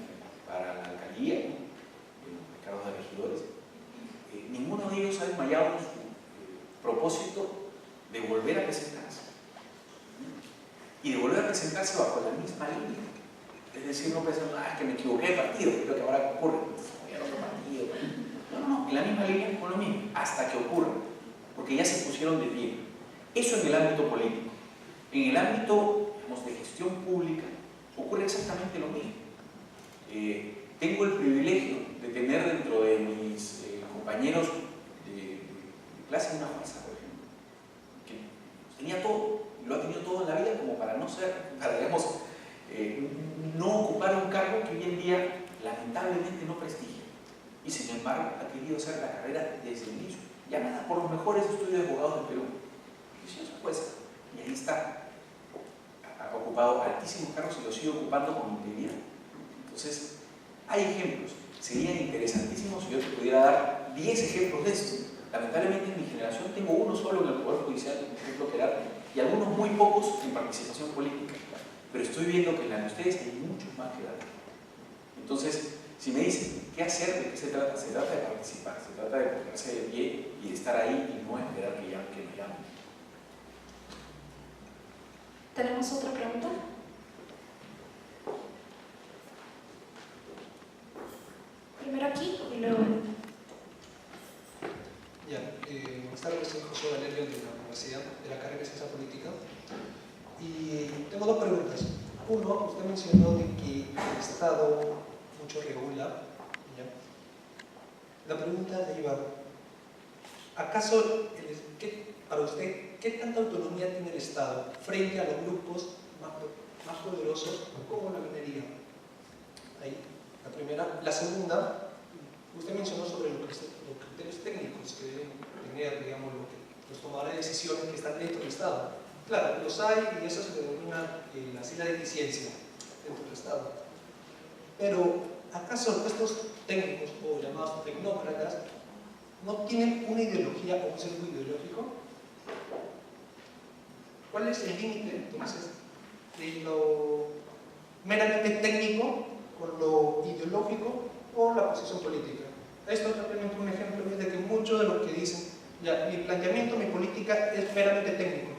para la alcaldía, ¿no? Cargos de regidores. Ninguno de ellos ha desmayado en su propósito de volver a presentarse. Y de volver a presentarse bajo la misma línea. Es decir, no pensar, es que me equivoqué de partido, creo que ahora ocurre. Voy a otro partido. No, en la misma línea con lo mismo, hasta que ocurra. Porque ya se pusieron de pie. Eso en el ámbito político. En el ámbito, digamos, de gestión pública ocurre exactamente lo mismo. Tengo el privilegio de tener dentro de mis compañeros de clase una jueza, por ejemplo, que tenía todo, y lo ha tenido todo en la vida como para no ser, para, digamos, no ocupar un cargo que hoy en día lamentablemente no prestigia. Y sin embargo ha querido hacer la carrera desde el inicio, llamada por los mejores estudios de abogados del Perú. Preciosa jueza. Y ahí está. Ha ocupado altísimos cargos y los sigue ocupando con integridad. Entonces, hay ejemplos. Serían interesantísimos si yo te pudiera dar 10 ejemplos de esto. Lamentablemente en mi generación tengo uno solo en el Poder Judicial, por ejemplo, Gerardo, y algunos muy pocos en participación política. Pero estoy viendo que en la de ustedes hay muchos más que dar. Entonces, si me dicen, ¿qué hacer? ¿De qué se trata? Se trata de participar, se trata de ponerse de pie y de estar ahí y no esperar que nos llamen. ¿Tenemos otra pregunta? Primero aquí y luego... Buenas tardes, soy José Valerio de la Universidad de la carrera de Ciencia Política y tengo dos preguntas. Uno, usted mencionó de que el Estado mucho regula. ¿Ya? La pregunta iba, ¿acaso para usted qué tanta autonomía tiene el Estado frente a los grupos más poderosos como la minería? Ahí, la primera. La segunda, usted mencionó sobre los criterios técnicos que deben tener, digamos, los tomadores de decisiones que están dentro del Estado. Claro, los hay y eso se denomina la sila de eficiencia dentro del Estado. Pero, ¿acaso estos técnicos o llamados tecnócratas no tienen una ideología o un sesgo ideológico? ¿Cuál es el límite, entonces, de lo meramente técnico con lo ideológico o la posición política? Esto es simplemente un ejemplo de que muchos de los que dicen, ya, mi planteamiento, mi política es meramente técnico,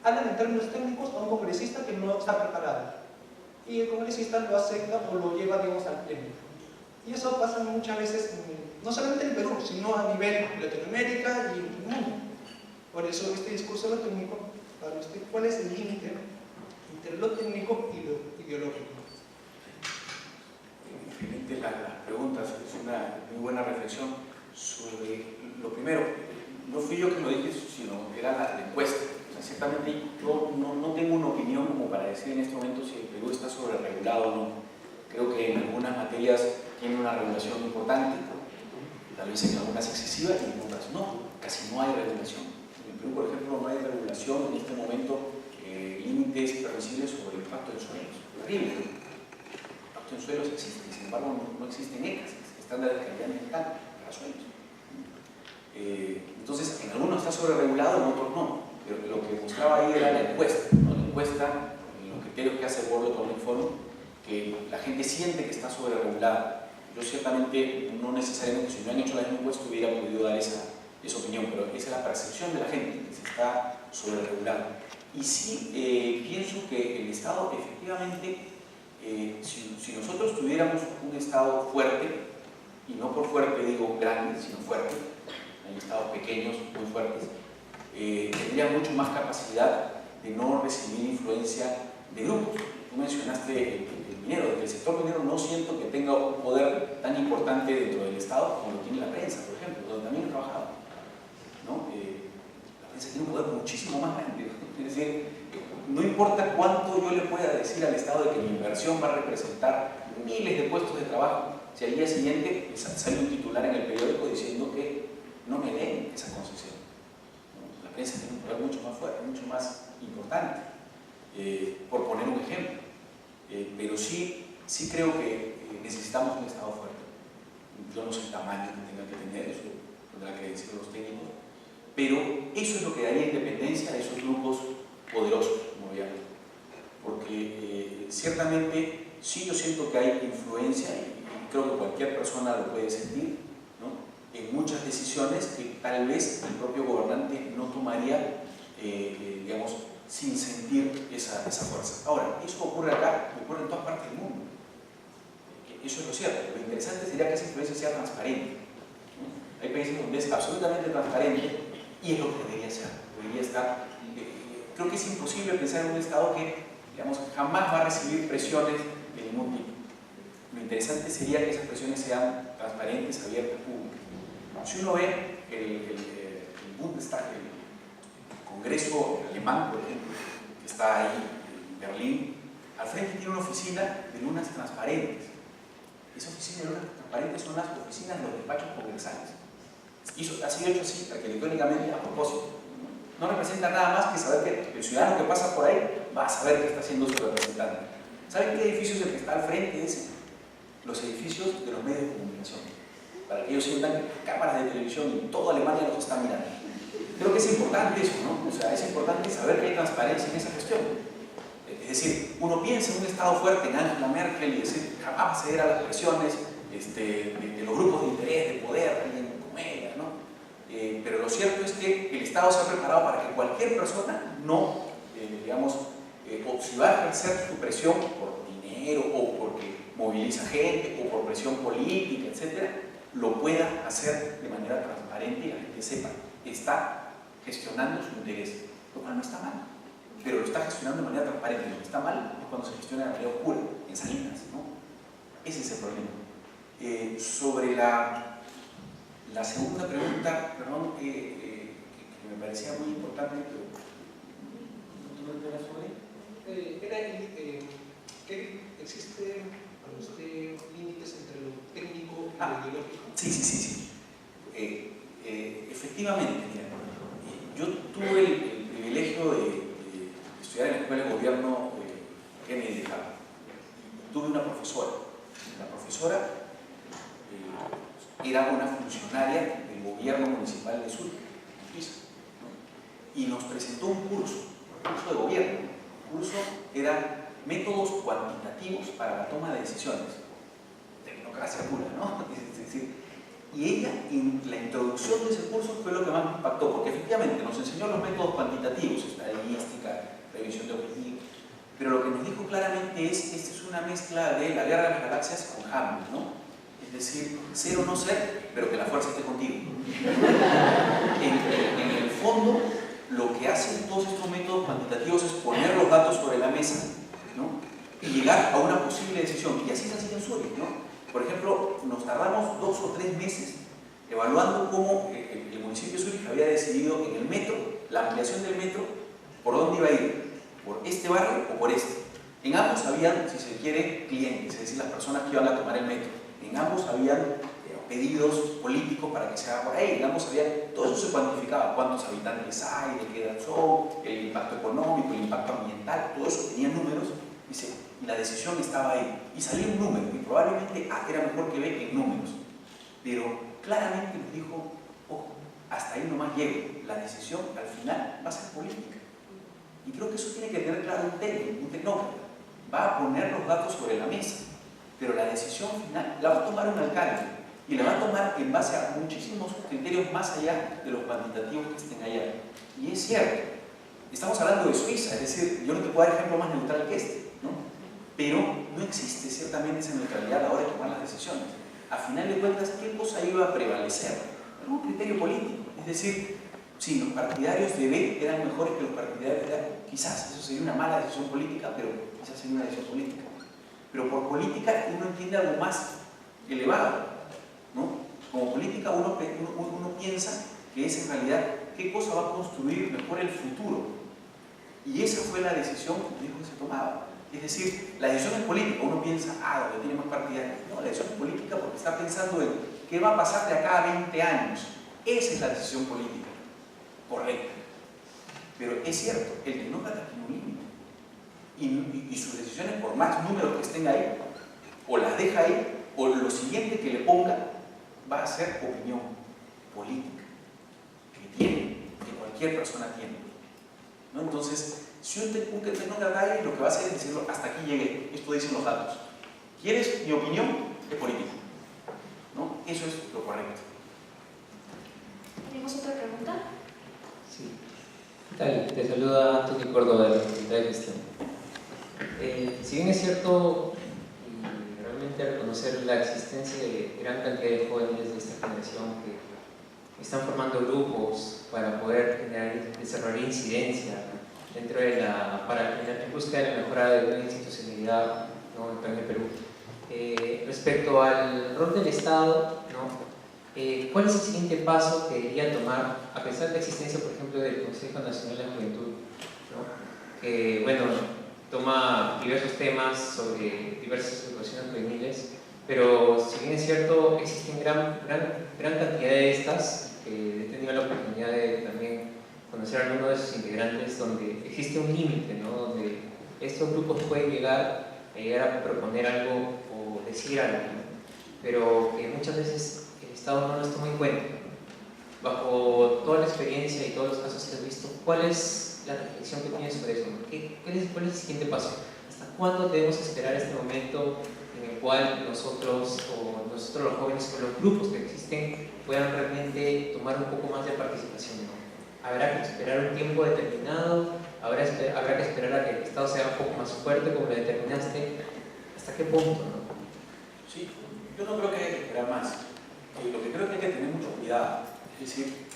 hablan en términos técnicos a un congresista que no está preparado. Y el congresista lo acepta o lo lleva, digamos, al pleno. Y eso pasa muchas veces, no solamente en Perú, sino a nivel de Latinoamérica y en el mundo. Por eso este discurso de lo técnico, para usted, ¿cuál es el límite entre lo técnico y lo ideológico? Excelente las preguntas, es una muy buena reflexión sobre lo primero. No fui yo que lo dije, sino era la encuesta. O sea, ciertamente yo no tengo una opinión como para decir en este momento si el Perú está sobreregulado o no. Creo que en algunas materias tiene una regulación importante, tal vez en algunas excesivas y en otras no. Casi no hay regulación. En Perú, por ejemplo, no hay regulación en este momento, límites permisibles sobre el impacto de suelos. Terrible. El impacto en suelos existe, sin embargo no existen ECAs, estándares de calidad ambiental para suelos. Entonces, en algunos está sobreregulado, en otros no. Pero lo que mostraba ahí era la encuesta, ¿no? La encuesta, los criterios que hace el World Economic Forum, que la gente siente que está sobreregulada. Yo ciertamente, no necesariamente, si no han hecho la misma encuesta, hubiera podido dar esa opinión, pero esa es la percepción de la gente, que se está sobreregulado. Y sí, pienso que el Estado, efectivamente, si nosotros tuviéramos un Estado fuerte, y no por fuerte digo grande, sino fuerte, hay estados pequeños, muy fuertes, tendría mucho más capacidad de no recibir influencia de grupos. Tú mencionaste el minero. Desde el sector minero no siento que tenga un poder tan importante dentro del Estado como lo tiene la prensa, por ejemplo, donde también he trabajado, ¿no? La prensa tiene un poder muchísimo más grande, ¿no? Es decir, no importa cuánto yo le pueda decir al Estado de que mi inversión va a representar miles de puestos de trabajo, si al día siguiente sale un titular en el periódico diciendo que no me den esa concesión. La prensa tiene un poder mucho más fuerte, mucho más importante, por poner un ejemplo. Pero sí creo que necesitamos un Estado fuerte. Yo no sé el tamaño que tenga que tener, eso tendrá que decir los técnicos, pero eso es lo que daría independencia a esos grupos poderosos, como veamos. Porque ciertamente sí yo siento que hay influencia, y creo que cualquier persona lo puede sentir, ¿no? En muchas decisiones que tal vez el propio gobernante no tomaría, digamos, sin sentir esa fuerza. Ahora, eso ocurre acá, ocurre en todas partes del mundo. Eso es lo cierto. Lo interesante sería que esa influencia sea transparente, ¿no? Hay países donde es absolutamente transparente y es lo que debería ser. Debería estar. Creo que es imposible pensar en un Estado que, digamos, jamás va a recibir presiones de ningún tipo. Lo interesante sería que esas presiones sean transparentes, abiertas, públicas. Si uno ve el Bundestag, el Congreso alemán, por ejemplo, que está ahí en Berlín, al frente tiene una oficina de lunas transparentes. Esa oficina de lunas transparentes son las oficinas de los despachos congresales. Ha sido hecho así, arquitectónicamente, a propósito. No representa nada más que saber que el ciudadano que pasa por ahí va a saber que está haciendo su representante. ¿Saben qué edificio es el que está al frente de ese? Los edificios de los medios de comunicación. Para que ellos sientan que cámaras de televisión y toda Alemania los está mirando. Creo que es importante eso, ¿no? O sea, es importante saber que hay transparencia en esa gestión. Es decir, uno piensa en un Estado fuerte, en Angela Merkel, y decir, jamás va a ceder a las presiones de los grupos de interés, de poder, como ella, ¿no? Pero lo cierto es que el Estado se ha preparado para que cualquier persona no, digamos, o si va a ejercer su presión por dinero, o porque moviliza gente, o por presión política, etc., lo pueda hacer de manera transparente y la gente sepa que está gestionando su interés, lo cual no está mal, pero lo está gestionando de manera transparente. Lo que está mal es cuando se gestiona de manera oscura, en Salinas, ¿no? Ese es el problema. Sobre la segunda pregunta, perdón, que me parecía muy importante, pero ¿no era sobre? ¿Qué existe para usted límites entre lo técnico y lo ideológico? Sí. Efectivamente, mira, yo tuve el privilegio de estudiar en la Escuela de Gobierno Kennedy de Harvard. Tuve una profesora. La profesora era una funcionaria del gobierno municipal de Zurich, en Suiza, ¿no? Y nos presentó un curso de gobierno. El curso era métodos cuantitativos para la toma de decisiones. Tecnocracia pura, ¿no? Es decir, Y ella, en la introducción de ese curso, fue lo que más me impactó, porque efectivamente nos enseñó los métodos cuantitativos, estadística, revisión de objetivos, pero lo que nos dijo claramente es que esta es una mezcla de la guerra de las galaxias con Hamlet, ¿no? Es decir, ser o no ser, pero que la fuerza esté contigo. En el fondo, lo que hacen todos estos métodos cuantitativos es poner los datos sobre la mesa, ¿no? Y llegar a una posible decisión. Y así es así en Zurich, ¿no? Por ejemplo, nos tardamos 2 o 3 meses evaluando cómo el municipio de Zurich había decidido en el metro, la ampliación del metro, por dónde iba a ir, por este barrio o por este. En ambos habían, si se quiere, clientes, es decir, las personas que iban a tomar el metro. En ambos habían pedidos políticos para que se haga por ahí, en ambos había, todo eso se cuantificaba, cuántos habitantes hay, de qué edad son, el impacto económico, el impacto ambiental, todo eso tenía números. Y la decisión estaba ahí, y salió un número, y probablemente A era mejor que B en números, pero claramente nos dijo, ojo, hasta ahí nomás llego, la decisión al final va a ser política. Y creo que eso tiene que tener claro un técnico, un tecnócrata, va a poner los datos sobre la mesa, pero la decisión final la va a tomar un alcalde, y la va a tomar en base a muchísimos criterios más allá de los cuantitativos que estén allá. Y es cierto, estamos hablando de Suiza, es decir, yo no te puedo dar ejemplo más neutral que este, ¿no? Pero no existe ciertamente esa neutralidad a la hora de tomar las decisiones. A final de cuentas, ¿qué cosa iba a prevalecer? Algún criterio político. Es decir, si los partidarios de B eran mejores que los partidarios de A, quizás eso sería una mala decisión política, pero quizás sería una decisión política. Pero por política uno entiende algo más elevado, ¿no? Como política uno piensa que es en realidad qué cosa va a construir mejor el futuro. Y esa fue la decisión que se tomaba. Es decir, la decisión es política, uno piensa, donde tiene más partidarios. No, la decisión es política porque está pensando en qué va a pasar de acá a 20 años. Esa es la decisión política, correcta. Pero es cierto, el tecnócrata tiene un límite. Y sus decisiones, por más números que estén ahí, o las deja ahí, o lo siguiente que le ponga, va a ser opinión política, que tiene, que cualquier persona tiene, ¿no? Entonces, si un tecnócrata ahí, lo que va a hacer es decirlo, hasta aquí llegué, esto dicen los datos. ¿Quieres mi opinión? Es político, ¿no? Eso es lo correcto. ¿Tenemos otra pregunta? Sí. ¿Qué tal? Te saluda Antonio Córdoba de la Facultad de Gestión. Si bien es cierto, y realmente reconocer la existencia de gran cantidad de jóvenes de esta generación que están formando grupos para poder desarrollar incidencia dentro de en busca de la mejora de una institucionalidad, ¿no?, en el Perú. Respecto al rol del Estado, ¿no?, ¿cuál es el siguiente paso que debería tomar, a pesar de la existencia, por ejemplo, del Consejo Nacional de la Juventud, ¿no?, que, bueno, toma diversos temas sobre diversas situaciones juveniles, pero si bien es cierto, existen gran cantidad de estas, he tenido la oportunidad de también conocer a algunos de sus integrantes, donde existe un límite, ¿no?, donde estos grupos pueden llegar a proponer algo o decir algo, ¿no?, pero que muchas veces el Estado no los toma en cuenta. Bajo toda la experiencia y todos los casos que has visto, ¿cuál es la reflexión que tienes sobre eso? ¿Cuál es el siguiente paso? ¿Hasta cuándo debemos esperar este momento en el cual nosotros los jóvenes o los grupos que existen puedan realmente tomar un poco más de participación, ¿no? ¿Habrá que esperar un tiempo determinado? ¿Habrá que esperar a que el Estado sea un poco más fuerte como lo determinaste? ¿Hasta qué punto, no? Sí, yo no creo que haya que esperar más. Lo que creo que hay que tener mucho cuidado, es decir,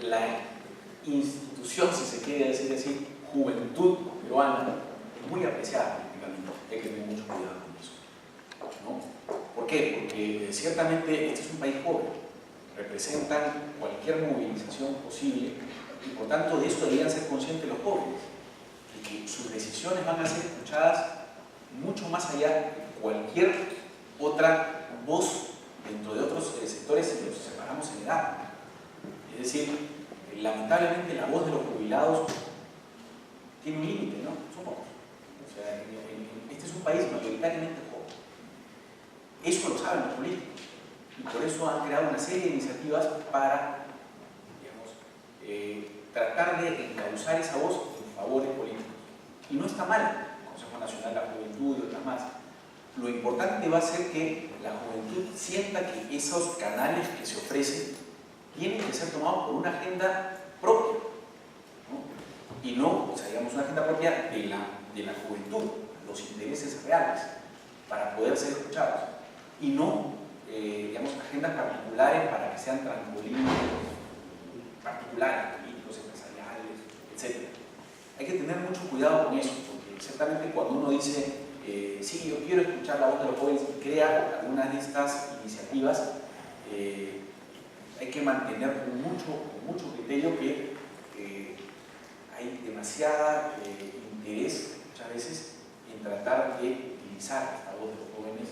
la institución, si se quiere decir así, juventud peruana, es muy apreciada políticamente. Hay que tener mucho cuidado con eso, ¿no? ¿Por qué? Porque ciertamente este es un país joven, representan cualquier movilización posible y por tanto de eso deberían ser conscientes los jóvenes, de que sus decisiones van a ser escuchadas mucho más allá de cualquier otra voz dentro de otros sectores si los separamos en edad. Es decir, lamentablemente la voz de los jubilados tiene un límite, ¿no? Son pocos. O sea, este es un país mayoritariamente joven. Eso lo saben los políticos. Y por eso han creado una serie de iniciativas para, digamos, tratar de encauzar esa voz en favores políticos. Y no está mal el Consejo Nacional de la Juventud y otras más. lo importante va a ser que la juventud sienta que esos canales que se ofrecen tienen que ser tomados por una agenda propia, ¿no? Y no, o sea, digamos, una agenda propia de la juventud, los intereses reales, para poder ser escuchados, y no, digamos, agendas particulares para que sean trampolines particulares, políticos, empresariales, etc. Hay que tener mucho cuidado con eso, porque ciertamente cuando uno dice sí, yo quiero escuchar la voz de los jóvenes y crea algunas de estas iniciativas, hay que mantener con mucho criterio que hay demasiado interés muchas veces en tratar de utilizar esta voz de los jóvenes,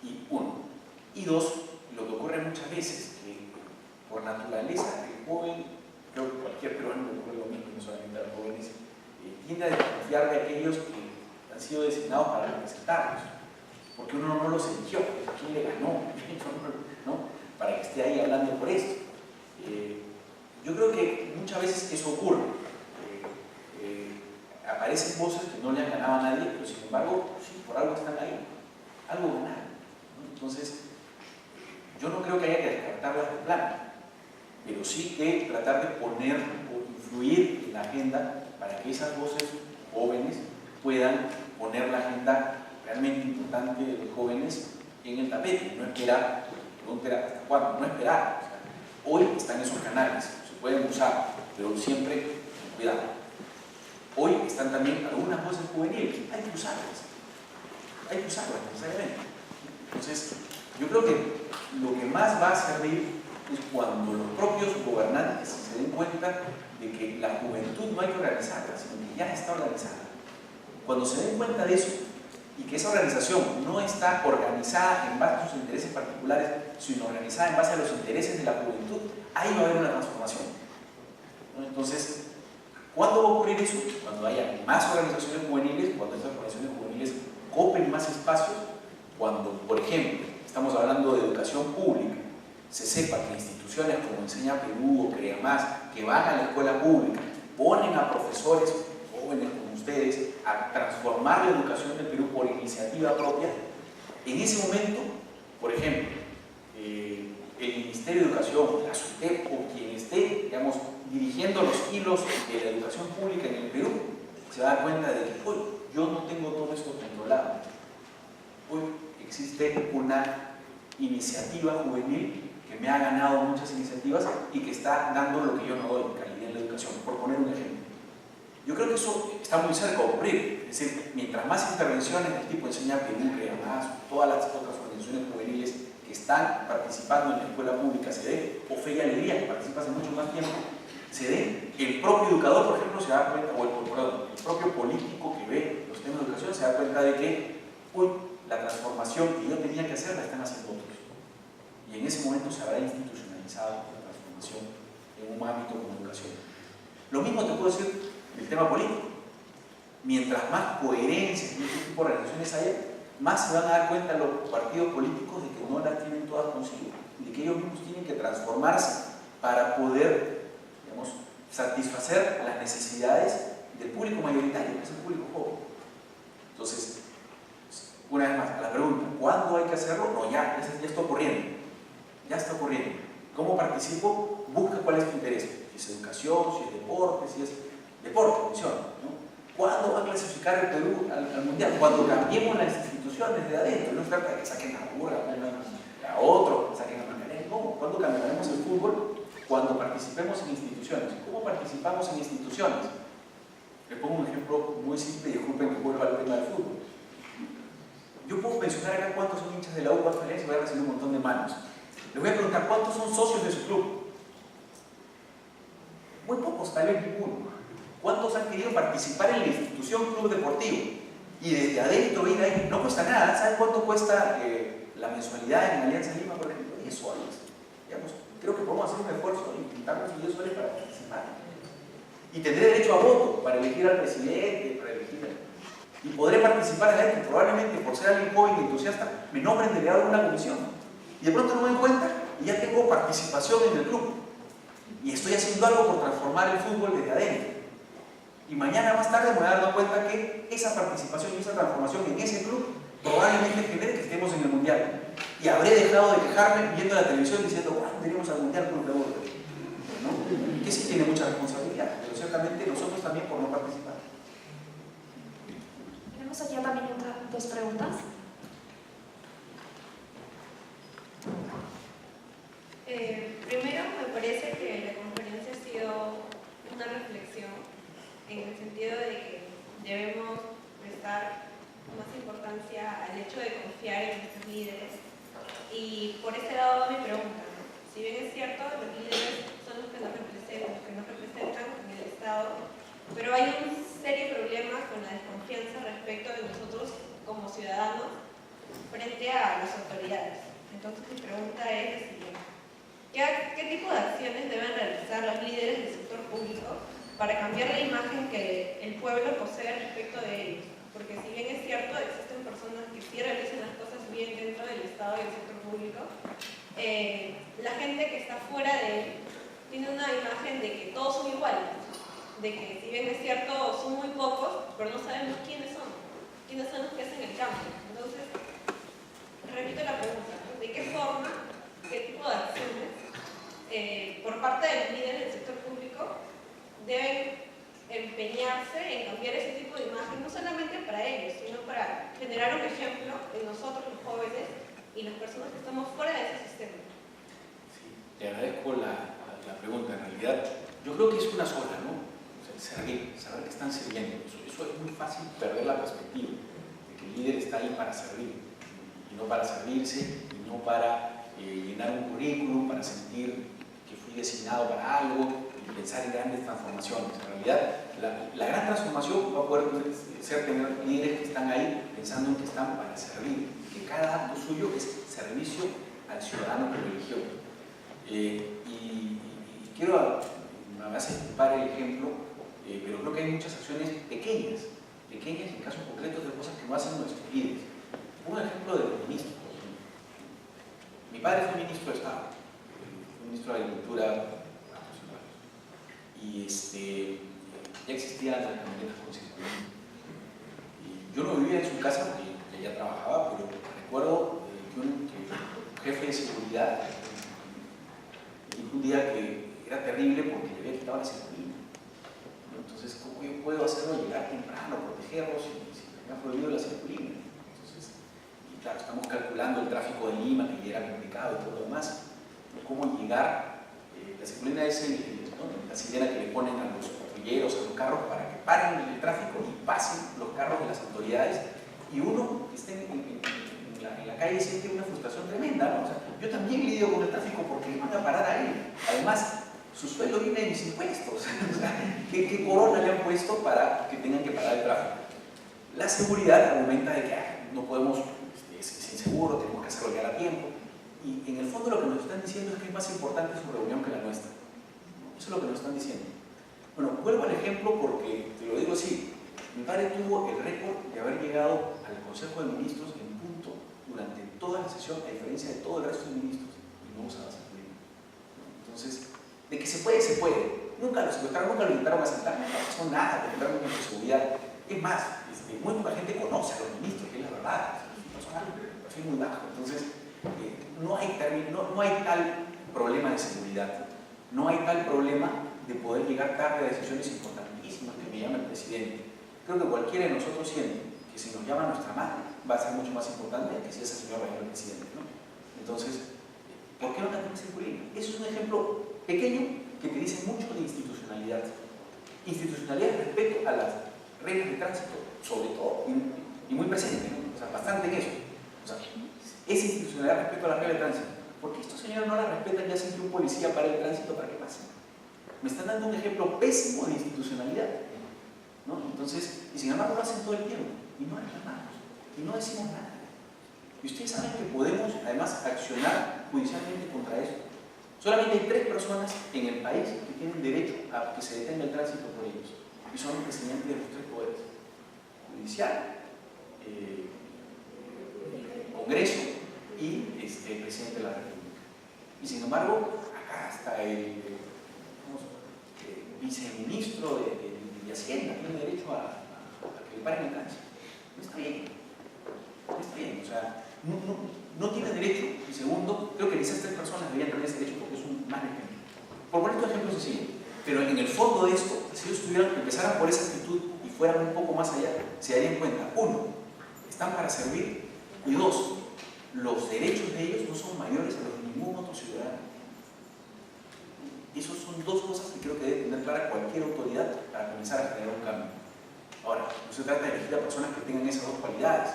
y uno. Y dos, lo que ocurre muchas veces, que por naturaleza el joven, creo que cualquier peruano le ocurre lo mismo, no solamente a los jóvenes, tiende a desconfiar de aquellos que han sido designados para representarlos, porque uno no los eligió, ¿quién le ganó? ¿No? Para que esté ahí hablando por esto. Yo creo que muchas veces eso ocurre. Aparecen voces que no le han ganado a nadie, pero sin embargo, sí, por algo están ahí, algo ganaron, ¿no? Entonces, yo no creo que haya que descartarlas de plano, pero sí que tratar de poner o influir en la agenda para que esas voces jóvenes puedan poner la agenda realmente importante de los jóvenes en el tapete, no esperar, ¿hasta cuándo? No esperar. O sea, hoy están esos canales, se pueden usar, pero siempre con cuidado. Hoy están también algunas voces juveniles, hay que usarlas necesariamente. Entonces, yo creo que lo que más va a servir es cuando los propios gobernantes se den cuenta de que la juventud no hay que organizarla, sino que ya está organizada. Cuando se den cuenta de eso y que esa organización no está organizada en base a sus intereses particulares, sino organizada en base a los intereses de la juventud, ahí va a haber una transformación, ¿no? Entonces, ¿cuándo va a ocurrir eso? Cuando haya más organizaciones juveniles, cuando esas organizaciones juveniles copen más espacios, cuando, por ejemplo, estamos hablando de educación pública, se sepa que instituciones como Enseña Perú o Crea Más, que van a la escuela pública, ponen a profesores jóvenes como ustedes a transformar la educación del Perú por iniciativa propia. En ese momento, por ejemplo, el Ministerio de Educación, la SUTEP o quien esté, digamos, dirigiendo los hilos de la educación pública en el Perú, se va a dar cuenta de que hoy yo no tengo todo esto controlado. Hoy existe una iniciativa juvenil que me ha ganado muchas iniciativas y que está dando lo que yo no doy, calidad en la educación, por poner un ejemplo. Yo creo que eso está muy cerca de ocurrir, es decir, mientras más intervenciones del tipo Enseña Perú, Crea Más, todas las otras organizaciones juveniles que están participando en la escuela pública se den, o Fe y Alegría, que participa hace mucho más tiempo, se den, el propio educador, por ejemplo, se da cuenta, o el propio político que ve los temas de educación se da cuenta de que la transformación que yo tenía que hacer la están haciendo otros. Y en ese momento se habrá institucionalizado la transformación en un ámbito como educación. Lo mismo te puedo decir del tema político. Mientras más coherencia en este tipo de organizaciones haya, más se van a dar cuenta los partidos políticos de que no las tienen todas consigo, de que ellos mismos tienen que transformarse para poder, digamos, satisfacer las necesidades del público mayoritario, que es el público joven. Entonces, una vez más, a la pregunta, ¿cuándo hay que hacerlo? No, ya está ocurriendo. Ya está ocurriendo. ¿Cómo participo? Busca cuál es tu interés. Si es educación, si es deporte, atención, ¿no? ¿Cuándo va a clasificar el Perú al Mundial? Cuando cambiemos las instituciones de adentro. No es trata de que saquen a Burra, a otro, saquen a Macarena. No, ¿cuándo cambiaremos el fútbol? Cuando participemos en instituciones. ¿Cómo participamos en instituciones? Les pongo un ejemplo muy simple y disculpen que vuelva al tema del fútbol. Yo puedo mencionar acá cuántos son hinchas de la U, cuántos y voy a recibir un montón de manos. Les voy a preguntar cuántos son socios de su club. Muy pocos, tal vez ninguno. ¿Cuántos han querido participar en la institución club deportivo? Y desde adentro ir ahí, no cuesta nada. ¿Saben cuánto cuesta la mensualidad en Alianza Lima, por ejemplo? 10 soles. Digamos, creo que podemos hacer un esfuerzo y pintarnos 10 soles para participar. Y tendré derecho a voto para elegir al presidente, para elegir y podré participar en esto. Probablemente por ser alguien joven y entusiasta me nombren delegado de una comisión y de pronto no me doy cuenta y ya tengo participación en el club y estoy haciendo algo por transformar el fútbol desde adentro, y mañana más tarde me voy a dar cuenta que esa participación y esa transformación en ese club probablemente genere que estemos en el Mundial. Y habré dejado de quejarme viendo la televisión diciendo, bueno, tenemos al Mundial con un ¿no? Que sí tiene mucha responsabilidad, pero ciertamente nosotros también por no participar. Tenemos aquí también dos preguntas. Primero, me parece que la conferencia ha sido una reflexión en el sentido de que debemos prestar más importancia al hecho de confiar en nuestros líderes. Y por ese lado va mi pregunta, ¿no? Si bien es cierto, los líderes son los que nos representan en el Estado, pero hay un serio problema con la desconfianza respecto de nosotros como ciudadanos frente a las autoridades. Entonces mi pregunta es la siguiente. ¿Qué tipo de acciones deben realizar los líderes del sector público para cambiar la imagen que el pueblo posee respecto de ellos? Porque si bien es cierto, existen personas que sí realizan las cosas bien dentro del Estado y del sector público, la gente que está fuera de él tiene una imagen de que todos son iguales, de que si bien es cierto son muy pocos, pero no sabemos quiénes son los que hacen el cambio. Entonces, repito la pregunta, ¿no? ¿De qué forma, qué tipo de acciones por parte de los líderes del sector público deben empeñarse en cambiar ese tipo de imagen, no solamente para ellos, sino para generar un ejemplo en nosotros los jóvenes y las personas que estamos fuera de ese sistema? Sí, te agradezco la pregunta. En realidad, yo creo que es una sola, ¿no? O sea, saber que están sirviendo. Eso es muy fácil perder la perspectiva de que el líder está ahí para servir, y no para servirse, y no para llenar un currículum, para sentir que fui designado para algo y pensar en grandes transformaciones. En realidad, la gran transformación va a poder ser tener líderes que están ahí pensando en que están para servir, que cada acto suyo es servicio al ciudadano que lo eligió. Y quiero, me vas a disculpar el ejemplo, pero creo que hay muchas acciones pequeñas en casos concretos de cosas que no hacen nuestros líderes. Un ejemplo de los ministros. Mi padre fue ministro de Estado, fue ministro de Agricultura hace unos años. Y ya existían las camionetas con circulín. Y yo no vivía en su casa porque ella trabajaba, pero recuerdo que un jefe de seguridad dijo un día que era terrible porque le había quitado la circulina. Entonces, ¿cómo yo puedo hacerlo llegar temprano, protegerlos si me ha prohibido la circulina? Y claro, estamos calculando el tráfico de Lima, que ya era complicado y todo lo demás. ¿Cómo llegar? La circulina es la sirena que le ponen a los patrulleros, a los carros, para que paren el tráfico y pasen los carros de las autoridades. Y uno que esté en la calle siente una frustración tremenda, ¿no? O sea, yo también lidio con el tráfico porque van a parar a él. Además, su sueldo viene de mis impuestos. O sea, ¿qué corona le han puesto para que tengan que parar el tráfico? La seguridad argumenta de que no podemos, es inseguro, tenemos que hacerlo llegar a tiempo. Y en el fondo lo que nos están diciendo es que es más importante su reunión que la nuestra. Eso es lo que nos están diciendo. Bueno, vuelvo al ejemplo porque te lo digo así. Mi padre tuvo el récord de haber llegado al Consejo de Ministros en punto durante toda la sesión, a diferencia de todo el resto de ministros, y no usaba circulina. Entonces, de que se puede, se puede. Nunca lo secuestraron, nunca lo intentaron asaltar, no pasó nada, entraron en nuestra seguridad. Es más, muy poca gente conoce a los ministros, que es la verdad. Es muy bajo. Entonces, no hay tal problema de seguridad, no hay tal problema de poder llegar tarde a decisiones importantísimas que me llama el presidente. Creo que cualquiera de nosotros siente que si nos llama nuestra madre va a ser mucho más importante que si ese señor va a ser el presidente, ¿no? Entonces, ¿por qué no tenemos circulina? Eso es un ejemplo pequeño que te dice mucho de institucionalidad. Institucionalidad respecto a las reglas de tránsito, sobre todo, y muy presente, ¿no? O sea, bastante en eso. O sea, esa institucionalidad respecto a las reglas de tránsito. ¿Por qué estos señores no la respetan ya sin que un policía pare el tránsito para que pase? Me están dando un ejemplo pésimo de institucionalidad, ¿no? Entonces, y sin embargo lo hacen todo el tiempo, y no reclamamos, y no decimos nada. Y ustedes saben que podemos, además, accionar judicialmente contra eso. Solamente hay 3 personas en el país que tienen derecho a que se detenga el tránsito por ellos, y son los presidentes de los 3 poderes: judicial, Congreso y el presidente de la República. Y sin embargo, acá está el viceministro de Hacienda, tiene derecho a que le paren el tránsito. No está bien. Está bien, o sea, no tiene derecho. Y segundo, creo que ni esas 3 personas deberían tener ese derecho porque es un mal ejemplo. Por poner estos ejemplos sencillos, pero en el fondo de esto, si ellos empezaran por esa actitud y fueran un poco más allá, se darían cuenta, 1, están para servir, y 2, los derechos de ellos no son mayores a los de ningún otro ciudadano. Esas son 2 cosas que creo que debe tener clara cualquier autoridad para comenzar a generar un cambio. Ahora, no se trata de elegir a personas que tengan esas 2 cualidades.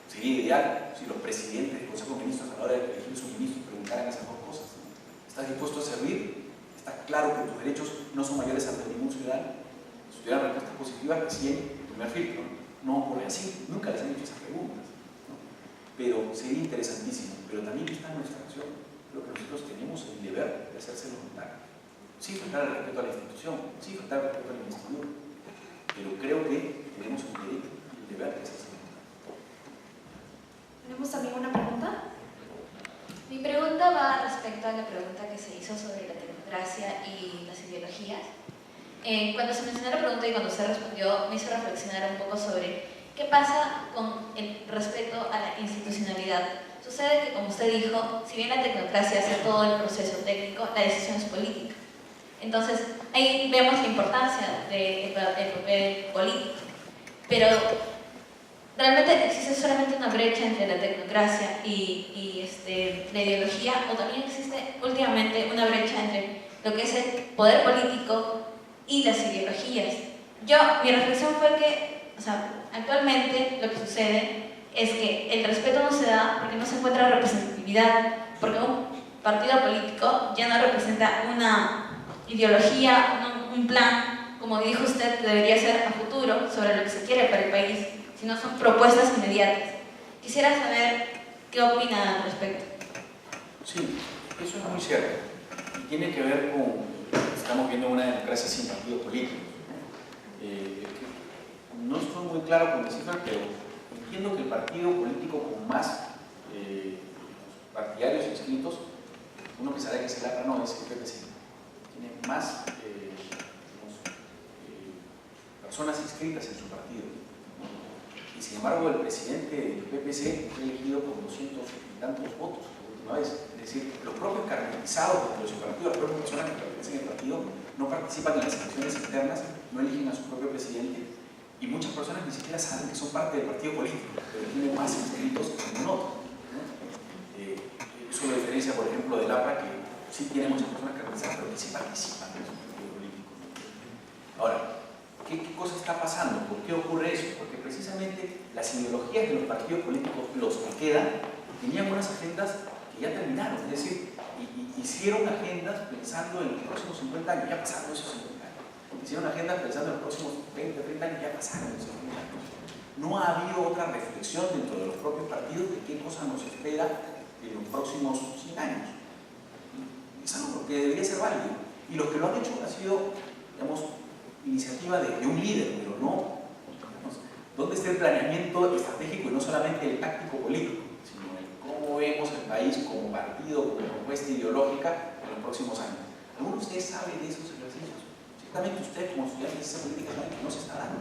Sería ideal si los presidentes del Consejo de Ministros a la hora de elegir sus ministros preguntaran esas 2 cosas. ¿Estás dispuesto a servir? ¿Está claro que tus derechos no son mayores a los de ningún ciudadano? Si tuvieran respuestas positivas, recién el primer filtro. No ocurre así, nunca les han hecho esas preguntas, ¿no? Pero sería interesantísimo. Pero también está en nuestra acción. Creo que nosotros tenemos el deber de hacérselo notar. Sí, faltar el respeto a la institución, sí, faltar el respeto a la investidura, pero creo que tenemos el derecho y el deber de hacérselo notar. ¿Tenemos también una pregunta? Mi pregunta va respecto a la pregunta que se hizo sobre la tecnocracia y las ideologías. Cuando se mencionó la pregunta y cuando usted respondió, me hizo reflexionar un poco sobre qué pasa con el respeto a la institucionalidad. Sucede que, como usted dijo, si bien la tecnocracia hace todo el proceso técnico, la decisión es política. Entonces, ahí vemos la importancia del papel político. Pero ¿realmente existe solamente una brecha entre la tecnocracia y la ideología? ¿O también existe últimamente una brecha entre lo que es el poder político y las ideologías? Mi reflexión fue que, actualmente lo que sucede es que el respeto no se da porque no se encuentra representatividad, porque un partido político ya no representa una ideología, un plan, como dijo usted, que debería ser a futuro sobre lo que se quiere para el país, sino son propuestas inmediatas. Quisiera saber qué opina al respecto. Sí, eso es muy cierto. Y tiene que ver con, estamos viendo una democracia sin partidos políticos. No estoy muy claro con las cifras, pero entiendo que el partido político con más partidarios inscritos, uno pensaría que es el APRA, no, es el PPC. Tiene más personas inscritas en su partido. Y sin embargo, el presidente del PPC fue elegido con 200 y tantos votos por última vez. Es decir, los propios caracterizados dentro de su partido, las propias personas que pertenecen al partido, no participan en las elecciones internas, no eligen a su propio presidente. Y muchas personas ni siquiera saben que son parte del partido político, pero tienen más inscritos que ningún otro, ¿no? Eso lo diferencia, por ejemplo, del APRA, que sí tiene muchas personas caracterizadas, pero que sí participan en su partido político. Ahora, ¿qué cosa está pasando? ¿Por qué ocurre eso? Porque precisamente las ideologías de los partidos políticos, los que quedan, tenían unas agendas que ya terminaron, es decir, hicieron agendas pensando en los próximos 50 años, ya pasaron esos 50 años. Hicieron agendas pensando en los próximos 20, 30 años, ya pasaron esos 50 años. No ha habido otra reflexión dentro de los propios partidos de qué cosa nos espera en los próximos 100 años. Es algo que debería ser válido. Y los que lo han hecho ha sido, digamos, iniciativa de un líder, pero no, digamos, ¿dónde está el planeamiento estratégico y no solamente el táctico político, sino el cómo vemos el país como partido, como propuesta ideológica en los próximos años? ¿Algunos de ustedes saben de esos ejercicios? Ciertamente usted como estudiante de ciencia política sabe que no se está dando.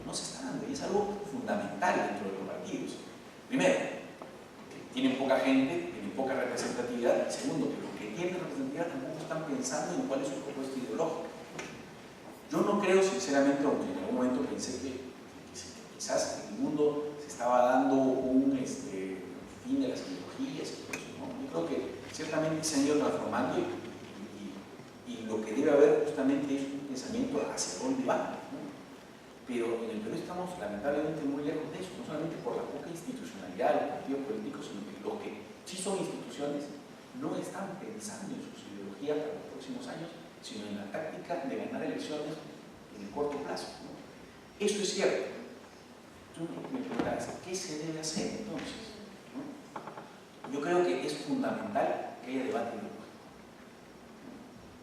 No se está dando y es algo fundamental dentro de los partidos. Primero, que tienen poca gente, tienen poca representatividad. Y segundo, que los que tienen representatividad tampoco están pensando en cuál es su propuesta ideológica. Yo no creo, sinceramente, aunque en algún momento pensé que quizás en el mundo se estaba dando un fin de las ideologías y todo eso, ¿no? Yo creo que ciertamente se han ido transformando y lo que debe haber justamente es un pensamiento hacia dónde va, ¿no? Pero en el Perú estamos lamentablemente muy lejos de eso, no solamente por la poca institucionalidad de los partidos políticos, sino que los que sí son instituciones no están pensando en sus ideologías para los próximos años, sino en la táctica de ganar elecciones en el corto plazo, ¿no? Eso es cierto. Tú me preguntas, ¿qué se debe hacer entonces? ¿No? Yo creo que es fundamental que haya debate ideológico.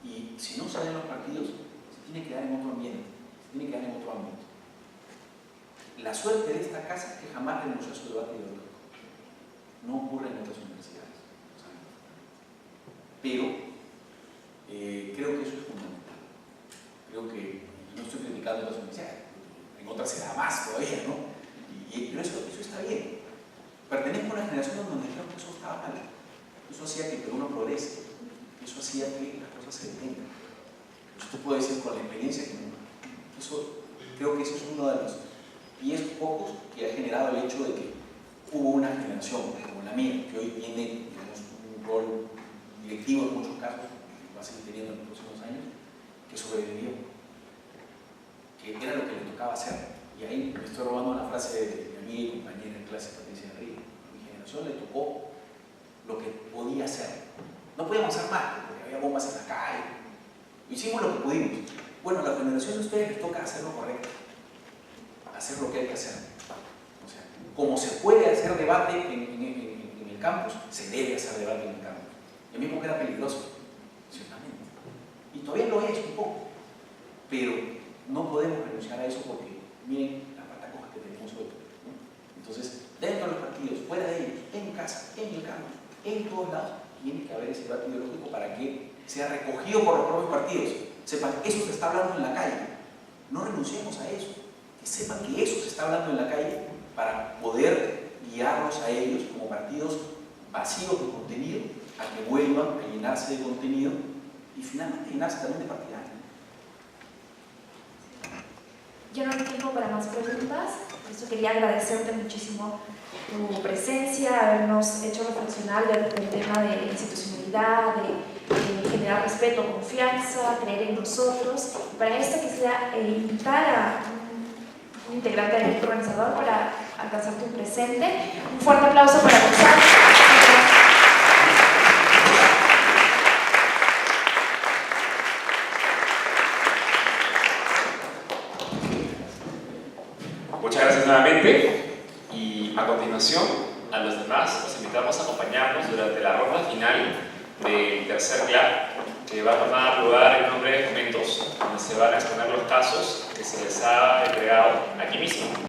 Y si no se da en los partidos, se tiene que dar en otro ambiente, se tiene que dar en otro ámbito. La suerte de esta casa es que jamás renunció a su debate ideológico. No ocurre en otras universidades. Pero creo que eso es fundamental. Creo que, no estoy criticando las universidades, en otras se da más todavía, ¿no? Pero eso está bien. Eso hacía que el Perú no progrese, eso hacía que las cosas se detengan. Usted puede decir con la experiencia que eso, creo que ese es uno de los 10 pocos que ha generado el hecho de que hubo una generación como la mía, que hoy tiene, digamos, un rol directivo en muchos casos, que va a seguir teniendo en los próximos años, que sobrevivió, que era lo que le tocaba hacer. Y ahí me estoy robando una frase de mi amiga y compañera en clase, Patricia Río. A mi generación le tocó lo que podía hacer. No podíamos hacer más, porque había bombas en la calle. Hicimos lo que pudimos. Bueno, a la generación de ustedes les toca hacer lo correcto, hacer lo que hay que hacer. O sea, como se puede hacer debate en el campus, se debe hacer debate en el campus. Y a mí porque era peligroso, ciertamente. Y todavía lo es un poco. Pero no podemos renunciar a eso porque miren las patacojas que tenemos hoy, ¿no? Entonces, dentro de los partidos, fuera de ellos, en casa, en el campus, en todos lados, tiene que haber ese debate ideológico para que sea recogido por los propios partidos. Sepan, eso se está hablando en la calle. No renunciemos a eso. Que sepan que eso se está hablando en la calle para poder guiarlos a ellos como partidos vacíos de contenido, a que vuelvan a llenarse de contenido y finalmente llenarse también de partidarios. Ya no hay tiempo para más preguntas, por eso quería agradecerte muchísimo tu presencia, habernos hecho reflexionar del tema de institucionalidad, de generar respeto, confianza, creer en nosotros. Y para esto quisiera invitar a un integrante del equipo organizador para alcanzarte un presente. Un fuerte aplauso para Gonzalo. Muchas gracias nuevamente y a continuación a los demás los invitamos a acompañarnos durante la ronda final del tercer CLAP que va a tomar lugar en nombre de Momentos, donde se van a exponer los casos que se les ha entregado aquí mismo.